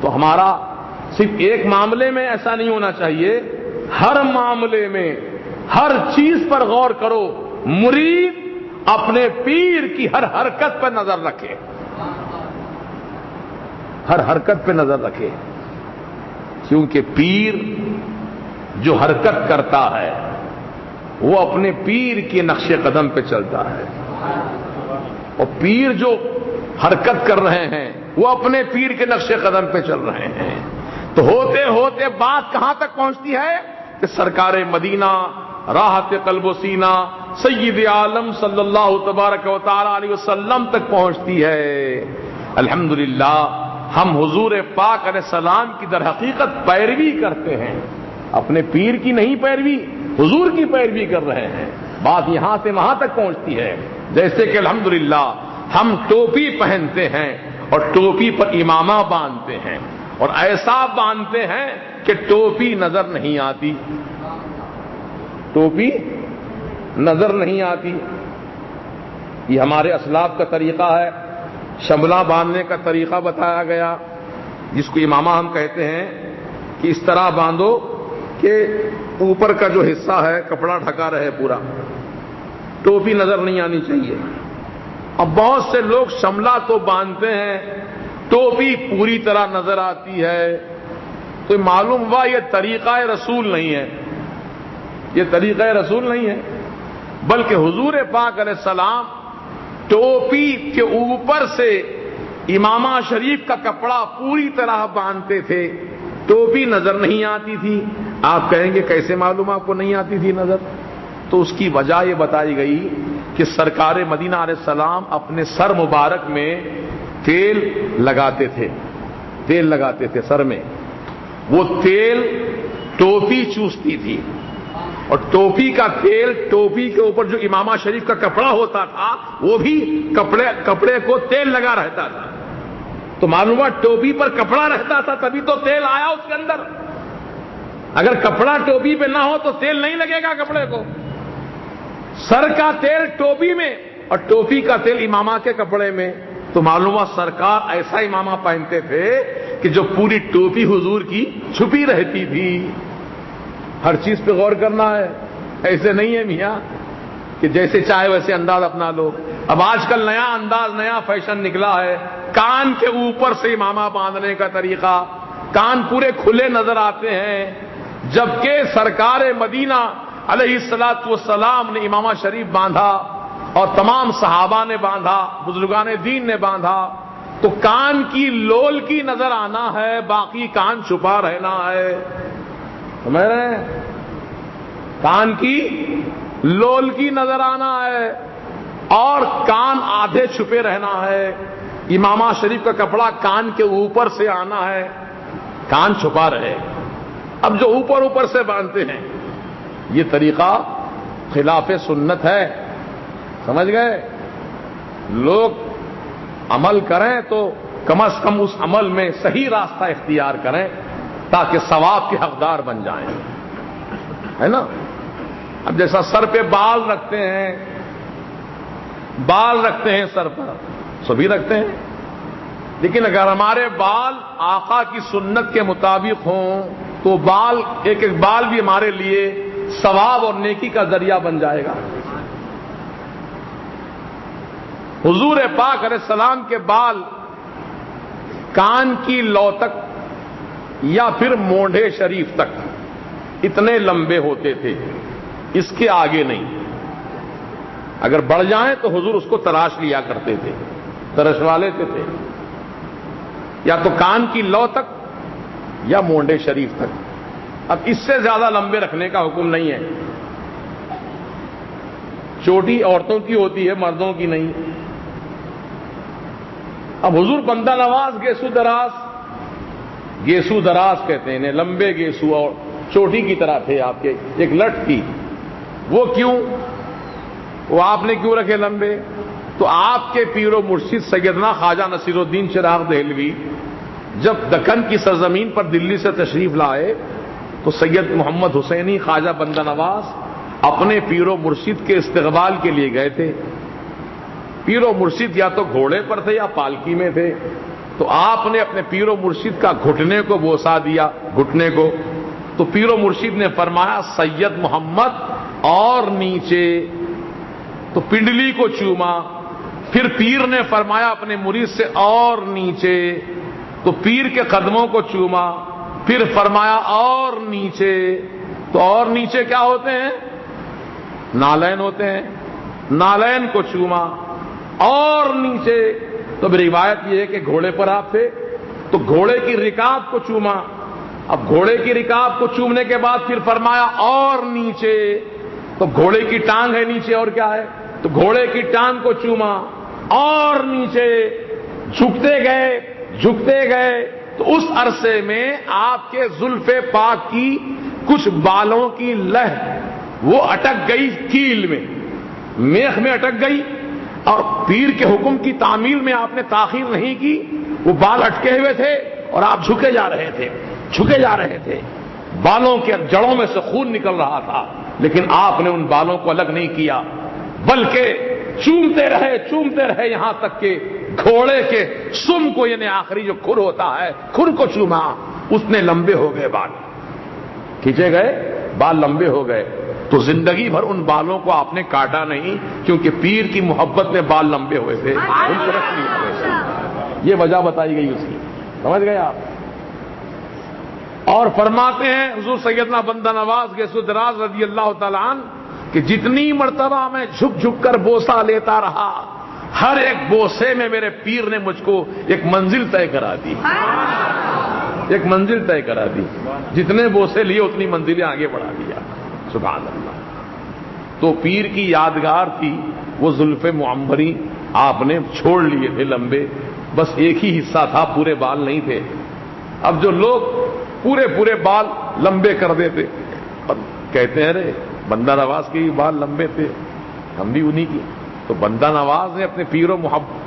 تو ہمارا صرف ایک معاملے میں ایسا نہیں ہونا چاہیے، ہر معاملے میں ہر چیز پر غور کرو، مرید اپنے پیر کی ہر حرکت پر نظر رکھے، ہر حرکت پہ نظر رکھے، کیونکہ پیر جو حرکت کرتا ہے وہ اپنے پیر کے نقش قدم پہ چلتا ہے، اور پیر جو حرکت کر رہے ہیں وہ اپنے پیر کے نقش قدم پہ چل رہے ہیں۔ تو ہوتے ہوتے بات کہاں تک پہنچتی ہے کہ سرکار مدینہ راحت قلب و سینہ سید عالم صلی اللہ تبارک و تعالی علیہ وسلم تک پہنچتی ہے۔ الحمدللہ ہم حضور پاک علیہ السلام کی در حقیقت پیروی کرتے ہیں، اپنے پیر کی نہیں پیروی، حضور کی پیروی کر رہے ہیں۔ بات یہاں سے وہاں تک پہنچتی ہے، جیسے کہ الحمدللہ ہم ٹوپی پہنتے ہیں اور ٹوپی پر امامہ باندھتے ہیں، اور ایسا باندھتے ہیں کہ ٹوپی نظر نہیں آتی، ٹوپی نظر نہیں آتی۔ یہ ہمارے اسلاف کا طریقہ ہے۔ شملہ باندھنے کا طریقہ بتایا گیا، جس کو امامہ ہم کہتے ہیں، کہ اس طرح باندھو کہ اوپر کا جو حصہ ہے کپڑا ڈھکا رہے پورا، ٹوپی نظر نہیں آنی چاہیے۔ اب بہت سے لوگ شملہ تو باندھتے ہیں، ٹوپی پوری طرح نظر آتی ہے، تو معلوم ہوا یہ طریقہ رسول نہیں ہے، یہ طریقہ رسول نہیں ہے، بلکہ حضور پاک علیہ السلام ٹوپی کے اوپر سے امامہ شریف کا کپڑا پوری طرح باندھتے تھے، ٹوپی نظر نہیں آتی تھی۔ آپ کہیں گے کیسے معلوم آپ کو نہیں آتی تھی نظر؟ تو اس کی وجہ یہ بتائی گئی کہ سرکار مدینہ علیہ السلام اپنے سر مبارک میں تیل لگاتے تھے، تیل لگاتے تھے سر میں، وہ تیل ٹوپی چوستی تھی، اور ٹوپی کا تیل ٹوپی کے اوپر جو امامہ شریف کا کپڑا ہوتا تھا وہ بھی کپڑے کو تیل لگا رہتا تھا۔ تو معلوم ہوا ٹوپی پر کپڑا رہتا تھا تبھی تو تیل آیا اس کے اندر، اگر کپڑا ٹوپی پہ نہ ہو تو تیل نہیں لگے گا کپڑے کو۔ سر کا تیل ٹوپی میں اور ٹوپی کا تیل امامہ کے کپڑے میں، تو معلوم ہوا سرکار ایسا امامہ پہنتے تھے کہ جو پوری ٹوپی حضور کی چھپی رہتی تھی۔ ہر چیز پہ غور کرنا ہے، ایسے نہیں ہے میاں کہ جیسے چاہے ویسے انداز اپنا لو۔ اب آج کل نیا انداز، نیا فیشن نکلا ہے، کان کے اوپر سے امامہ باندھنے کا طریقہ، کان پورے کھلے نظر آتے ہیں، جبکہ سرکار مدینہ علیہ الصلوۃ والسلام نے امامہ شریف باندھا اور تمام صحابہ نے باندھا، بزرگان دین نے باندھا، تو کان کی لول کی نظر آنا ہے، باقی کان چھپا رہنا ہے. سمجھ رہے ہیں؟ کان کی لول کی نظر آنا ہے اور کان آدھے چھپے رہنا ہے. امامہ شریف کا کپڑا کان کے اوپر سے آنا ہے، کان چھپا رہے. اب جو اوپر اوپر سے باندھتے ہیں یہ طریقہ خلاف سنت ہے. سمجھ گئے؟ لوگ عمل کریں تو کم از کم اس عمل میں صحیح راستہ اختیار کریں تاکہ ثواب کے حقدار بن جائیں. ہے نا؟ اب جیسا سر پہ بال رکھتے ہیں سر پر، سبھی رکھتے ہیں، لیکن اگر ہمارے بال آقا کی سنت کے مطابق ہوں تو بال ایک ایک بال بھی ہمارے لیے ثواب اور نیکی کا ذریعہ بن جائے گا. حضور پاک علیہ السلام کے بال کان کی لو تک یا پھر مونڈھے شریف تک اتنے لمبے ہوتے تھے، اس کے آگے نہیں. اگر بڑھ جائیں تو حضور اس کو تراش لیا کرتے تھے، ترشوا لیتے تھے، یا تو کان کی لو تک یا مونڈے شریف تک. اب اس سے زیادہ لمبے رکھنے کا حکم نہیں ہے. چوٹی عورتوں کی ہوتی ہے، مردوں کی نہیں. اب حضور بندہ نواز گیسو دراز کہتے ہیں، لمبے گیسو اور چوٹی کی طرح تھے آپ کے، ایک لٹ کی. وہ کیوں؟ وہ آپ نے کیوں رکھے لمبے؟ تو آپ کے پیر و مرشد سیدنا خواجہ نصیر الدین چراغ دہلوی جب دکن کی سرزمین پر دلی سے تشریف لائے تو سید محمد حسینی خواجہ بندہ نواز اپنے پیر و مرشد کے استقبال کے لیے گئے تھے. پیر و مرشد یا تو گھوڑے پر تھے یا پالکی میں تھے. تو آپ نے اپنے پیر و مرشد کا گھٹنے کو بوسا دیا، گھٹنے کو. تو پیر و مرشد نے فرمایا سید محمد اور نیچے، تو پنڈلی کو چوما. پھر پیر نے فرمایا اپنے مرید سے اور نیچے، تو پیر کے قدموں کو چوما. پھر فرمایا اور نیچے. تو اور نیچے کیا ہوتے ہیں؟ نالین ہوتے ہیں. نالین کو چوما اور نیچے. تو روایت یہ ہے کہ گھوڑے پر آپ تھے تو گھوڑے کی رکاب کو چوما. اب گھوڑے کی رکاب کو چومنے کے بعد پھر فرمایا اور نیچے. تو گھوڑے کی ٹانگ ہے نیچے، اور کیا ہے؟ تو گھوڑے کی ٹانگ کو چوما اور نیچے. جھکتے گئے تو اس عرصے میں آپ کے زلف پاک کی کچھ بالوں کی لہ وہ اٹک گئی کیل میں، میخ میں اٹک گئی. اور پیر کے حکم کی تعمیل میں آپ نے تاخیر نہیں کی. وہ بال اٹکے ہوئے تھے اور آپ جھکے جا رہے تھے. بالوں کے جڑوں میں سے خون نکل رہا تھا، لیکن آپ نے ان بالوں کو الگ نہیں کیا، بلکہ چومتے رہے یہاں تک کہ گھوڑے کے سم کو، یعنی آخری جو کھر ہوتا ہے، کھر کو چوما. اس نے لمبے ہو گئے بال، کھینچے گئے بال لمبے ہو گئے. تو زندگی بھر ان بالوں کو آپ نے کاٹا نہیں، کیونکہ پیر کی محبت میں بال لمبے ہوئے تھے، ان کو رکھ لیا. یہ وجہ بتائی گئی اس کی. سمجھ گئے آپ؟ اور فرماتے ہیں حضور سیدنا بندہ نواز گیسو دراز رضی اللہ تعالیٰ عنہ کہ جتنی مرتبہ میں جھک کر بوسہ لیتا رہا، ہر ایک بوسے میں میرے پیر نے مجھ کو ایک منزل طے کرا دی. جتنے بوسے لیے اتنی منزلیں آگے بڑھا دیا. سبحان اللہ. تو پیر کی یادگار تھی وہ زلف معمری، آپ نے چھوڑ لیے تھے لمبے، بس ایک ہی حصہ تھا، پورے بال نہیں تھے. اب جو لوگ پورے بال لمبے کر دیتے اور کہتے ہیں رے بندہ نواز کے بال لمبے تھے، ہم بھی انہی کی. تو بندہ نواز نے اپنے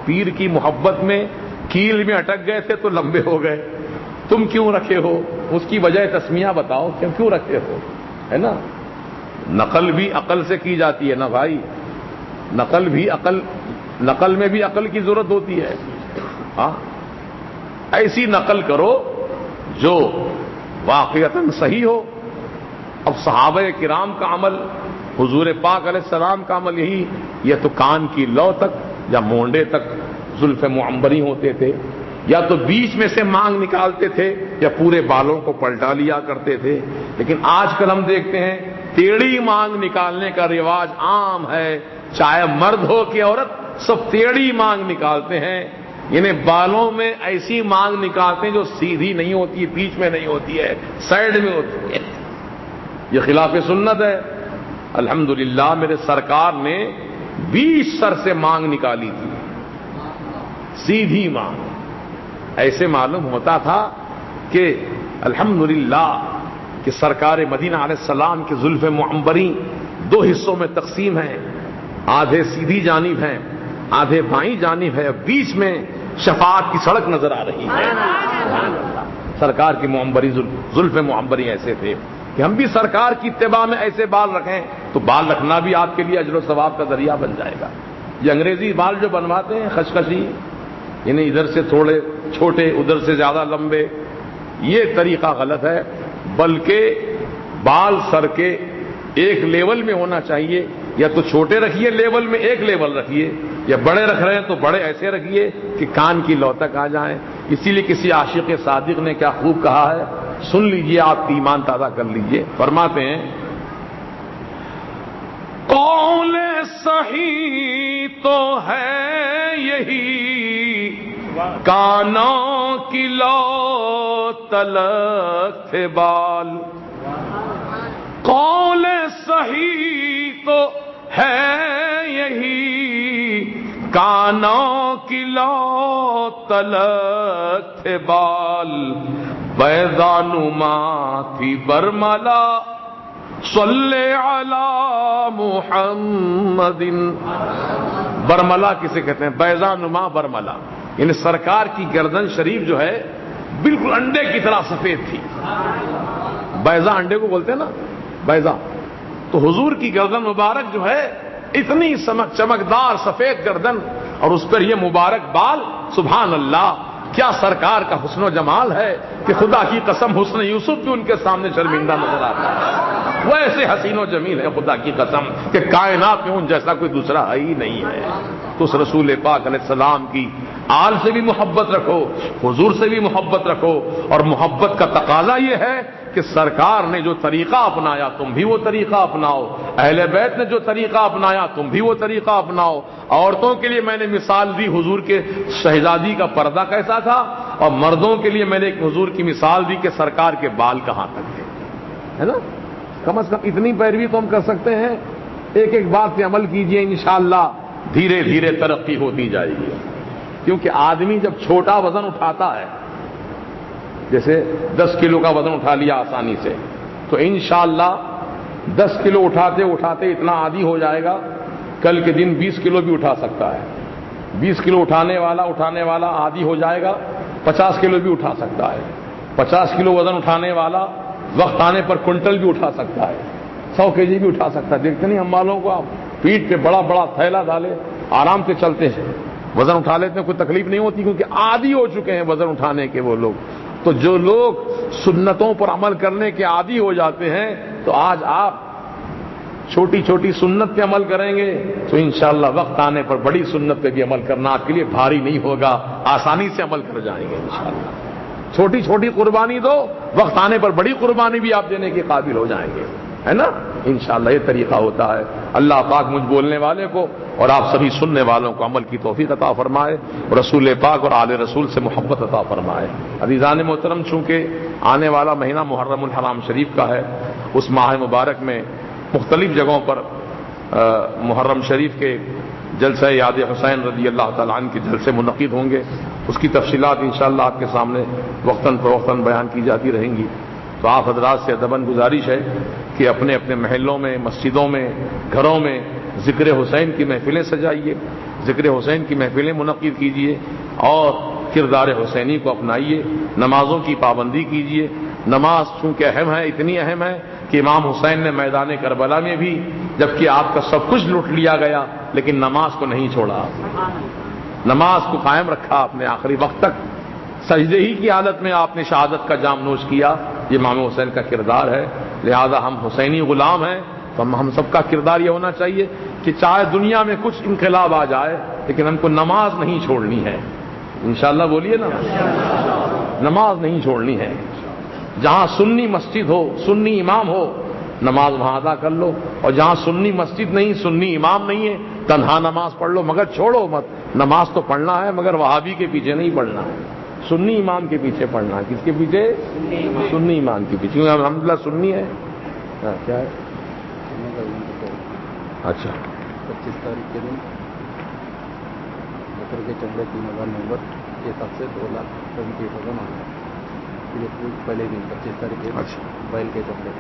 پیر کی محبت میں کیل میں اٹک گئے تھے تو لمبے ہو گئے. تم کیوں رکھے ہو؟ اس کی وجہ تسمیہ بتاؤ، کیوں رکھے ہو؟ ہے نا؟ نقل بھی عقل سے کی جاتی ہے نا بھائی. نقل میں بھی عقل کی ضرورت ہوتی ہے. ہاں، ایسی نقل کرو جو واقعتاً صحیح ہو. اب صحابہ کرام کا عمل، حضور پاک علیہ السلام کا عمل یہی، یا تو کان کی لو تک یا مونڈے تک زلف معمری ہوتے تھے، یا تو بیچ میں سے مانگ نکالتے تھے یا پورے بالوں کو پلٹا لیا کرتے تھے. لیکن آج کل ہم دیکھتے ہیں ٹیڑھی مانگ نکالنے کا رواج عام ہے. چاہے مرد ہو کہ عورت، سب ٹیڑھی مانگ نکالتے ہیں. انہیں بالوں میں ایسی مانگ نکالتے ہیں جو سیدھی نہیں ہوتی ہے، بیچ میں نہیں ہوتی ہے، سائڈ میں ہوتی ہے. یہ خلاف سنت ہے. الحمدللہ میرے سرکار نے 20 سر سے مانگ نکالی تھی، سیدھی مانگ. ایسے معلوم ہوتا تھا کہ الحمدللہ کہ سرکار مدینہ علیہ السلام کے زلف معمبری 2 حصوں میں تقسیم ہیں، آدھے سیدھی جانب ہیں، آدھے بائیں جانب ہے، بیچ میں شفاعت کی سڑک نظر آ رہی ہے. سرکار کی معمبری زلف معمبری ایسے تھے کہ ہم بھی سرکار کی اتباع میں ایسے بال رکھیں تو بال رکھنا بھی آپ کے لیے اجر و ثواب کا ذریعہ بن جائے گا. یہ انگریزی بال جو بنواتے ہیں خشخشی، یعنی ادھر سے تھوڑے چھوٹے ادھر سے زیادہ لمبے، یہ طریقہ غلط ہے. بلکہ بال سر کے ایک لیول میں ہونا چاہیے، یا تو چھوٹے رکھیے لیول میں، ایک لیول رکھیے، یا بڑے رکھ رہے ہیں تو بڑے ایسے رکھیے کہ کان کی لو تک آ جائیں. اسی لیے کسی عاشق صادق نے کیا خوب کہا ہے، سن لیجئے، آپ کی ایمان تازہ کر لیجئے. فرماتے ہیں قول صحیح تو ہے یہی، کانوں کی لو تلک تھے بال. قول صحیح تو ہے یہی، کانوں کی لو تلک تھے بال. بیضانما تھی برملا، صلی علی محمد. برملا کسے کہتے ہیں؟ بیضانما برملا، یعنی سرکار کی گردن شریف جو ہے بالکل انڈے کی طرح سفید تھی. بیضا انڈے کو بولتے ہیں نا، بیضا. تو حضور کی گردن مبارک جو ہے اتنی چمکدار سفید گردن، اور اس پر یہ مبارک بال. سبحان اللہ، کیا سرکار کا حسن و جمال ہے کہ خدا کی قسم حسن یوسف بھی ان کے سامنے شرمندہ نظر آتا ہے. وہ ایسے حسین و جمیل ہے خدا کی قسم کہ کائنات میں ان جیسا کوئی دوسرا ہے ہی نہیں ہے. تو اس رسول پاک علیہ السلام کی آل سے بھی محبت رکھو، حضور سے بھی محبت رکھو. اور محبت کا تقاضا یہ ہے کہ سرکار نے جو طریقہ اپنایا تم بھی وہ طریقہ اپناؤ، اہل بیت نے جو طریقہ اپنایا تم بھی وہ طریقہ اپناؤ. عورتوں کے لیے میں نے مثال دی حضور کے شہزادی کا پردہ کیسا تھا، اور مردوں کے لیے میں نے ایک حضور کی مثال دی کہ سرکار کے بال کہاں تک تھے، ہے نا. کم از کم اتنی پیروی تو ہم کر سکتے ہیں. ایک ایک بات پہ عمل کیجئے، انشاءاللہ دھیرے دھیرے ترقی ہوتی جائے گی. کیونکہ آدمی جب چھوٹا وزن اٹھاتا ہے، جیسے 10 کلو کا وزن اٹھا لیا آسانی سے، تو انشاءاللہ 10 کلو اٹھاتے اٹھاتے اتنا عادی ہو جائے گا، کل کے دن 20 کلو بھی اٹھا سکتا ہے. 20 کلو اٹھانے والا عادی ہو جائے گا، 50 کلو بھی اٹھا سکتا ہے. 50 کلو وزن اٹھانے والا وقت آنے پر کنٹل بھی اٹھا سکتا ہے، 100 kg بھی اٹھا سکتا ہے. دیکھتے نہیں ہم والوں کو، آپ پیٹھ پہ بڑا بڑا تھیلا ڈالے آرام سے چلتے ہیں، وزن اٹھا لیتے ہیں، کوئی تکلیف نہیں ہوتی، کیونکہ عادی ہو چکے ہیں وزن اٹھانے کے وہ لوگ. تو جو لوگ سنتوں پر عمل کرنے کے عادی ہو جاتے ہیں، تو آج آپ چھوٹی چھوٹی سنت پہ عمل کریں گے تو انشاءاللہ وقت آنے پر بڑی سنت پہ بھی عمل کرنا آپ کے لیے بھاری نہیں ہوگا، آسانی سے عمل کر جائیں گے انشاءاللہ. چھوٹی چھوٹی قربانی دو، وقت آنے پر بڑی قربانی بھی آپ دینے کے قابل ہو جائیں گے، ہے نا. انشاءاللہ یہ طریقہ ہوتا ہے. اللہ پاک مجھ بولنے والے کو اور آپ سبھی سننے والوں کو عمل کی توفیق عطا فرمائے، اور رسول پاک اور آل رسول سے محبت عطا فرمائے. عزیزان محترم، چونکہ آنے والا مہینہ محرم الحرام شریف کا ہے، اس ماہ مبارک میں مختلف جگہوں پر محرم شریف کے جلسہ یاد حسین رضی اللہ تعالیٰ عنہ کے جلسے منعقد ہوں گے. اس کی تفصیلات انشاءاللہ آپ کے سامنے وقتاً فوقتاً بیان کی جاتی رہیں گی. تو آپ حضرات سے ادباً گزارش ہے کہ اپنے اپنے محلوں میں، مسجدوں میں، گھروں میں ذکر حسین کی محفلیں سجائیے، ذکر حسین کی محفلیں منعقد کیجیے، اور کردار حسینی کو اپنائیے. نمازوں کی پابندی کیجیے. نماز چونکہ اہم ہے، اتنی اہم ہے کہ امام حسین نے میدان کربلا میں بھی، جبکہ آپ کا سب کچھ لوٹ لیا گیا، لیکن نماز کو نہیں چھوڑا، نماز کو قائم رکھا اپنے آخری وقت تک. سجدے ہی کی حالت میں آپ نے شہادت کا جام نوش کیا. یہ امام حسین کا کردار ہے. لہذا ہم حسینی غلام ہیں، تو ہم سب کا کردار یہ ہونا چاہیے کہ چاہے دنیا میں کچھ انقلاب آ جائے، لیکن ہم کو نماز نہیں چھوڑنی ہے. انشاءاللہ بولیے نا، نماز نہیں چھوڑنی ہے. جہاں سنی مسجد ہو، سنی امام ہو، نماز وہاں ادا کر لو. اور جہاں سنی مسجد نہیں، سنی امام نہیں ہے، تنہا نماز پڑھ لو مگر چھوڑو مت. نماز تو پڑھنا ہے مگر وہابی کے پیچھے نہیں پڑھنا ہے, سنی امام کے پیچھے پڑھنا ہے. کس کے پیچھے؟ سنی امام کے پیچھے, کیونکہ الحمدللہ سنی ہے. کیا ہے؟ اچھا 25 تاریخ کے دن بکر کے چمڑے 3,090 کے حساب سے 2,70,000 مانگا. پہلے دن 25 تاریخ کے بیل کے چمڑے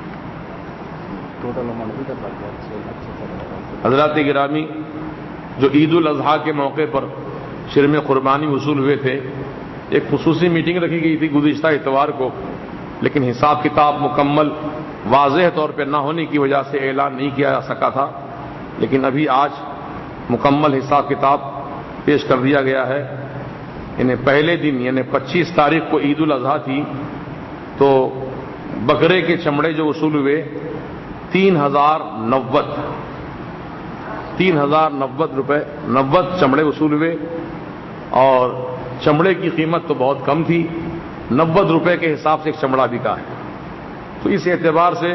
ٹوٹل اماؤنٹ بھی کر پاتے. حضرات گرامی, جو عید الاضحیٰ کے موقع پر شرم قربانی وصول ہوئے تھے, ایک خصوصی میٹنگ رکھی گئی تھی گزشتہ اتوار کو, لیکن حساب کتاب مکمل واضح طور پہ نہ ہونے کی وجہ سے اعلان نہیں کیا جا سکا تھا. لیکن ابھی آج مکمل حساب کتاب پیش کر دیا گیا ہے. انہیں پہلے دن یعنی 25 تاریخ کو عید الاضحیٰ تھی, تو بکرے کے چمڑے جو وصول ہوئے 3,090 روپے 90 چمڑے وصول ہوئے, اور چمڑے کی قیمت تو بہت کم تھی, 90 روپے کے حساب سے ایک چمڑا بکا ہے. تو اس اعتبار سے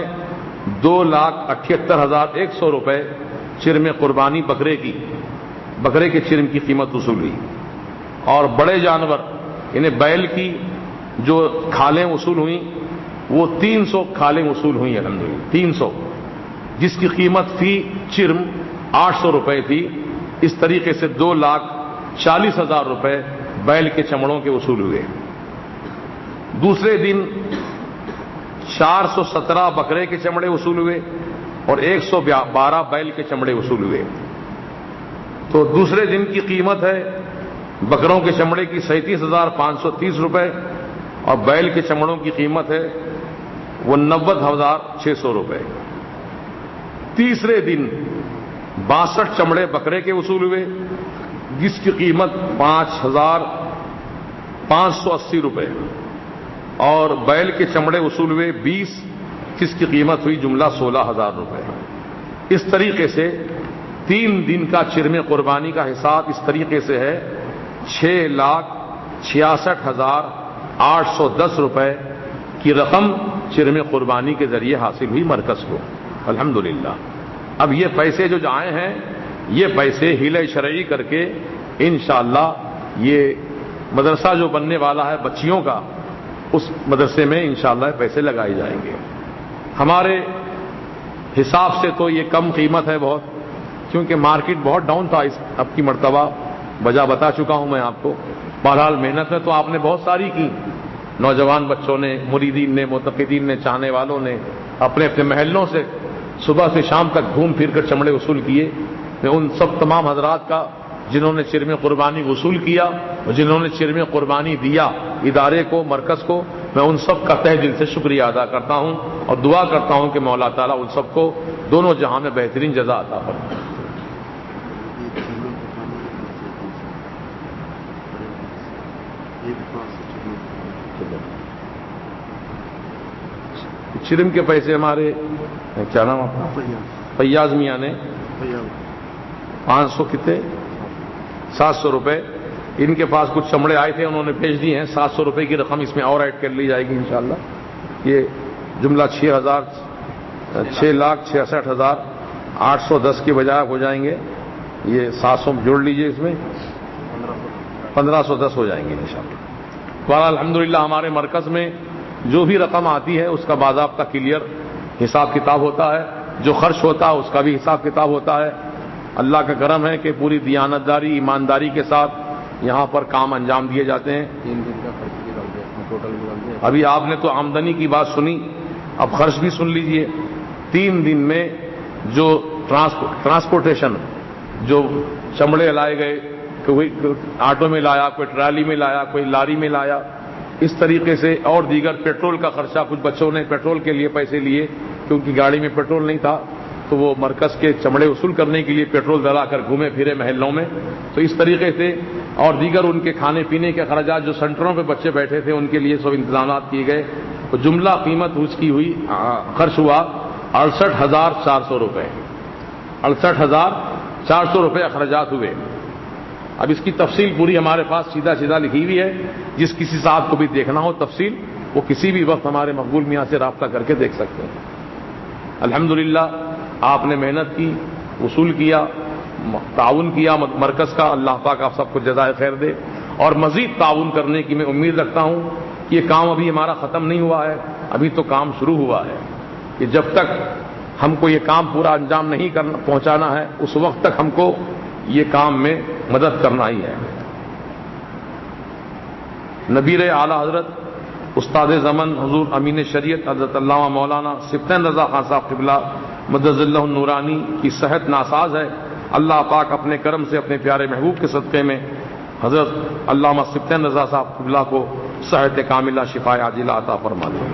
2,78,100 روپے چرم قربانی بکرے کے چرم کی قیمت وصول ہوئی. اور بڑے جانور انہیں بیل کی جو کھالیں وصول ہوئیں وہ 300 کھالیں وصول ہوئیں الحمدللہ, 300, جس کی قیمت فی چرم 800 روپے تھی. اس طریقے سے 2,40,000 روپے بیل کے چمڑوں کے وصول ہوئے. دوسرے دن 417 بکرے کے چمڑے وصول ہوئے اور 112 بیل کے چمڑے وصول ہوئے. تو دوسرے دن کی قیمت ہے بکروں کے چمڑے کی 37,530 روپے اور بیل کے چمڑوں کی قیمت ہے وہ 90,600 روپے. تیسرے دن 62 چمڑے بکرے کے وصول ہوئے جس کی قیمت 5,580 روپے اور بیل کے چمڑے وصول ہوئے 20 جس کی قیمت ہوئی جملہ 16,000 روپے. اس طریقے سے 3 دن کا چرم قربانی کا حساب اس طریقے سے ہے 6,66,810 روپے کی رقم چرم قربانی کے ذریعے حاصل ہوئی مرکز کو الحمدللہ. اب یہ پیسے جو آئے ہیں یہ پیسے ہیلہ شرعی کر کے انشاءاللہ یہ مدرسہ جو بننے والا ہے بچیوں کا, اس مدرسے میں انشاءاللہ پیسے لگائے جائیں گے. ہمارے حساب سے تو یہ کم قیمت ہے بہت, کیونکہ مارکیٹ بہت ڈاؤن تھا اب کی مرتبہ, وجہ بتا چکا ہوں میں آپ کو. بہرحال محنت میں تو آپ نے بہت ساری کی, نوجوان بچوں نے, مریدین نے, معتقدین نے, چاہنے والوں نے اپنے اپنے محلوں سے صبح سے شام تک گھوم پھر کر چمڑے وصول کیے. میں ان سب تمام حضرات کا جنہوں نے چرم قربانی وصول کیا اور جنہوں نے چرم قربانی دیا ادارے کو, مرکز کو, میں ان سب کا تہ دل سے شکریہ ادا کرتا ہوں اور دعا کرتا ہوں کہ مولا تعالیٰ ان سب کو دونوں جہاں میں بہترین جزا عطا فرمائے. چرم کے پیسے ہمارے کیا نام آپ کا فیاض میاں نے 500 کتنے 700 روپے ان کے پاس کچھ چمڑے آئے تھے انہوں نے بھیج دیے ہیں. 700 روپے کی رقم اس میں اور ایڈ کر لی جائے گی انشاءاللہ. یہ جملہ 6,66,810 کے بجائے ہو جائیں گے. یہ 700 جوڑ لیجئے, اس میں 1,510 ہو جائیں گے انشاءاللہ. الحمدللہ ہمارے مرکز میں جو بھی رقم آتی ہے اس کا باضابطہ کلیئر حساب کتاب ہوتا ہے, جو خرچ ہوتا ہے اس کا بھی حساب کتاب ہوتا ہے. اللہ کا کرم ہے کہ پوری دیانتداری ایمانداری کے ساتھ یہاں پر کام انجام دیے جاتے ہیں. 3 دن کا خرچ بھی ڈال دیا ٹوٹل بھی ڈال دیا. ابھی آپ نے تو آمدنی کی بات سنی, اب خرچ بھی سن لیجئے. 3 دن میں جو ٹرانسپورٹیشن جو چمڑے لائے گئے, کوئی آٹو میں لایا, کوئی ٹرالی میں لایا, کوئی لاری میں لایا, اس طریقے سے اور دیگر پیٹرول کا خرچہ, کچھ بچوں نے پیٹرول کے لیے پیسے لیے کیونکہ گاڑی میں پیٹرول نہیں تھا تو وہ مرکز کے چمڑے وصول کرنے کے لیے پیٹرول ڈلا کر گھومے پھرے محلوں میں. تو اس طریقے سے اور دیگر ان کے کھانے پینے کے اخراجات جو سینٹروں پہ بچے بیٹھے تھے ان کے لیے سب انتظامات کیے گئے. تو جملہ قیمت اس کی ہوئی خرچ ہوا 68,400 روپے. 68,400 روپے اخراجات ہوئے. اب اس کی تفصیل پوری ہمارے پاس سیدھا لکھی ہوئی ہے. جس کسی صاحب کو بھی دیکھنا ہو تفصیل وہ کسی بھی وقت ہمارے مقبول میاں سے رابطہ کر کے دیکھ سکتے ہیں. الحمدللہ آپ نے محنت کی, وصول کیا, تعاون کیا مرکز کا، اللہ پاک آپ سب کو جزائے خیر دے، اور مزید تعاون کرنے کی میں امید رکھتا ہوں کہ یہ کام ابھی ہمارا ختم نہیں ہوا ہے، ابھی تو کام شروع ہوا ہے، کہ جب تک ہم کو یہ کام پورا انجام نہیں پہنچانا ہے اس وقت تک ہم کو یہ کام میں مدد کرنا ہی ہے۔ نبیر اعلی حضرت استاد زمن حضور امین شریعت حضرت علامہ مولانا سبطین رضا خان صاحب قبلہ مدد اللہ النورانی کی صحت ناساز ہے، اللہ پاک اپنے کرم سے اپنے پیارے محبوب کے صدقے میں حضرت علامہ سبطین رضا صاحب قبلہ کو صحت کاملہ شفاء عاجلہ عطا فرما دے۔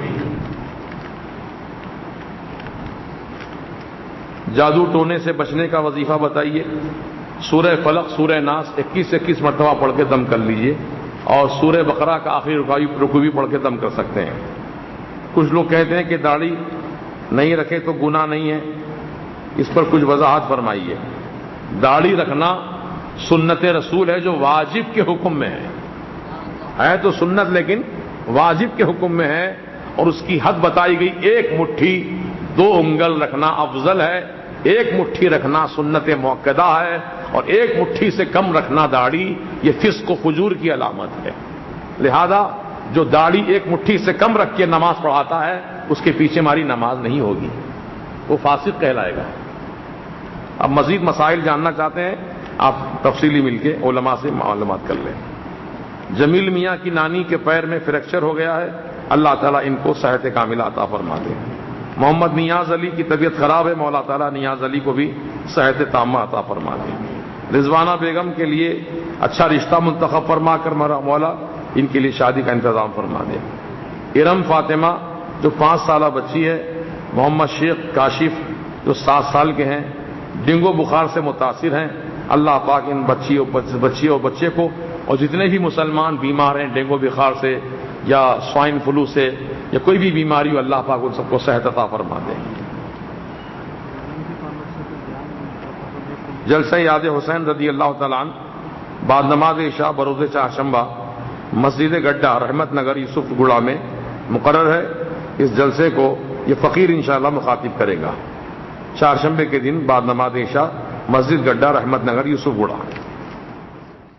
جادو ٹونے سے بچنے کا وظیفہ بتائیے۔ سورہ فلق سورہ ناس 21 مرتبہ پڑھ کے دم کر لیجئے، اور سورہ بقرہ کا آخری رکوع بھی پڑھ کے دم کر سکتے ہیں۔ کچھ لوگ کہتے ہیں کہ داڑھی نہیں رکھے تو گناہ نہیں ہے، اس پر کچھ وضاحت فرمائیے۔ داڑھی رکھنا سنت رسول ہے جو واجب کے حکم میں ہے تو سنت لیکن واجب کے حکم میں ہے، اور اس کی حد بتائی گئی، 1 مٹھی 2 انگل رکھنا افضل ہے، 1 مٹھی رکھنا سنت موقدہ ہے، اور 1 مٹھی سے کم رکھنا داڑھی یہ فسق و فجور کی علامت ہے۔ لہذا جو داڑھی 1 مٹھی سے کم رکھ کے نماز پڑھاتا ہے اس کے پیچھے ہماری نماز نہیں ہوگی، وہ فاسق کہلائے گا۔ اب مزید مسائل جاننا چاہتے ہیں آپ تفصیلی مل کے علماء سے معلومات کر لیں۔ جمیل میاں کی نانی کے پیر میں فریکچر ہو گیا ہے، اللہ تعالیٰ ان کو صحت کاملہ عطا فرما دے۔ محمد نیاز علی کی طبیعت خراب ہے، مولا تعالیٰ نیاز علی کو بھی صحت تامہ عطا فرما دے۔ رضوانہ بیگم کے لیے اچھا رشتہ منتخب فرما کر مولا ان کے لیے شادی کا انتظام فرما دے۔ ارم فاطمہ جو 5 سالہ بچی ہے، محمد شیخ کاشف جو 7 سال کے ہیں، ڈینگو بخار سے متاثر ہیں، اللہ پاک ان بچی اور بچے کو اور جتنے بھی مسلمان بیمار ہیں ڈینگو بخار سے یا سوائن فلو سے یا کوئی بھی بیماری ہو، اللہ پاک ان سب کو صحت عطا فرما دے۔ جلسہ یاد حسین رضی اللہ تعالیٰ عنہ بعد نماز عشاء بروز چہارشنبہ مسجد گڈھا رحمت نگر یوسف گڑا میں مقرر ہے۔ اس جلسے کو یہ فقیر انشاءاللہ مخاطب کرے گا، چہارشنبے کے دن بعد نماز عشاء مسجد گڈھا رحمت نگر یوسف گڑا۔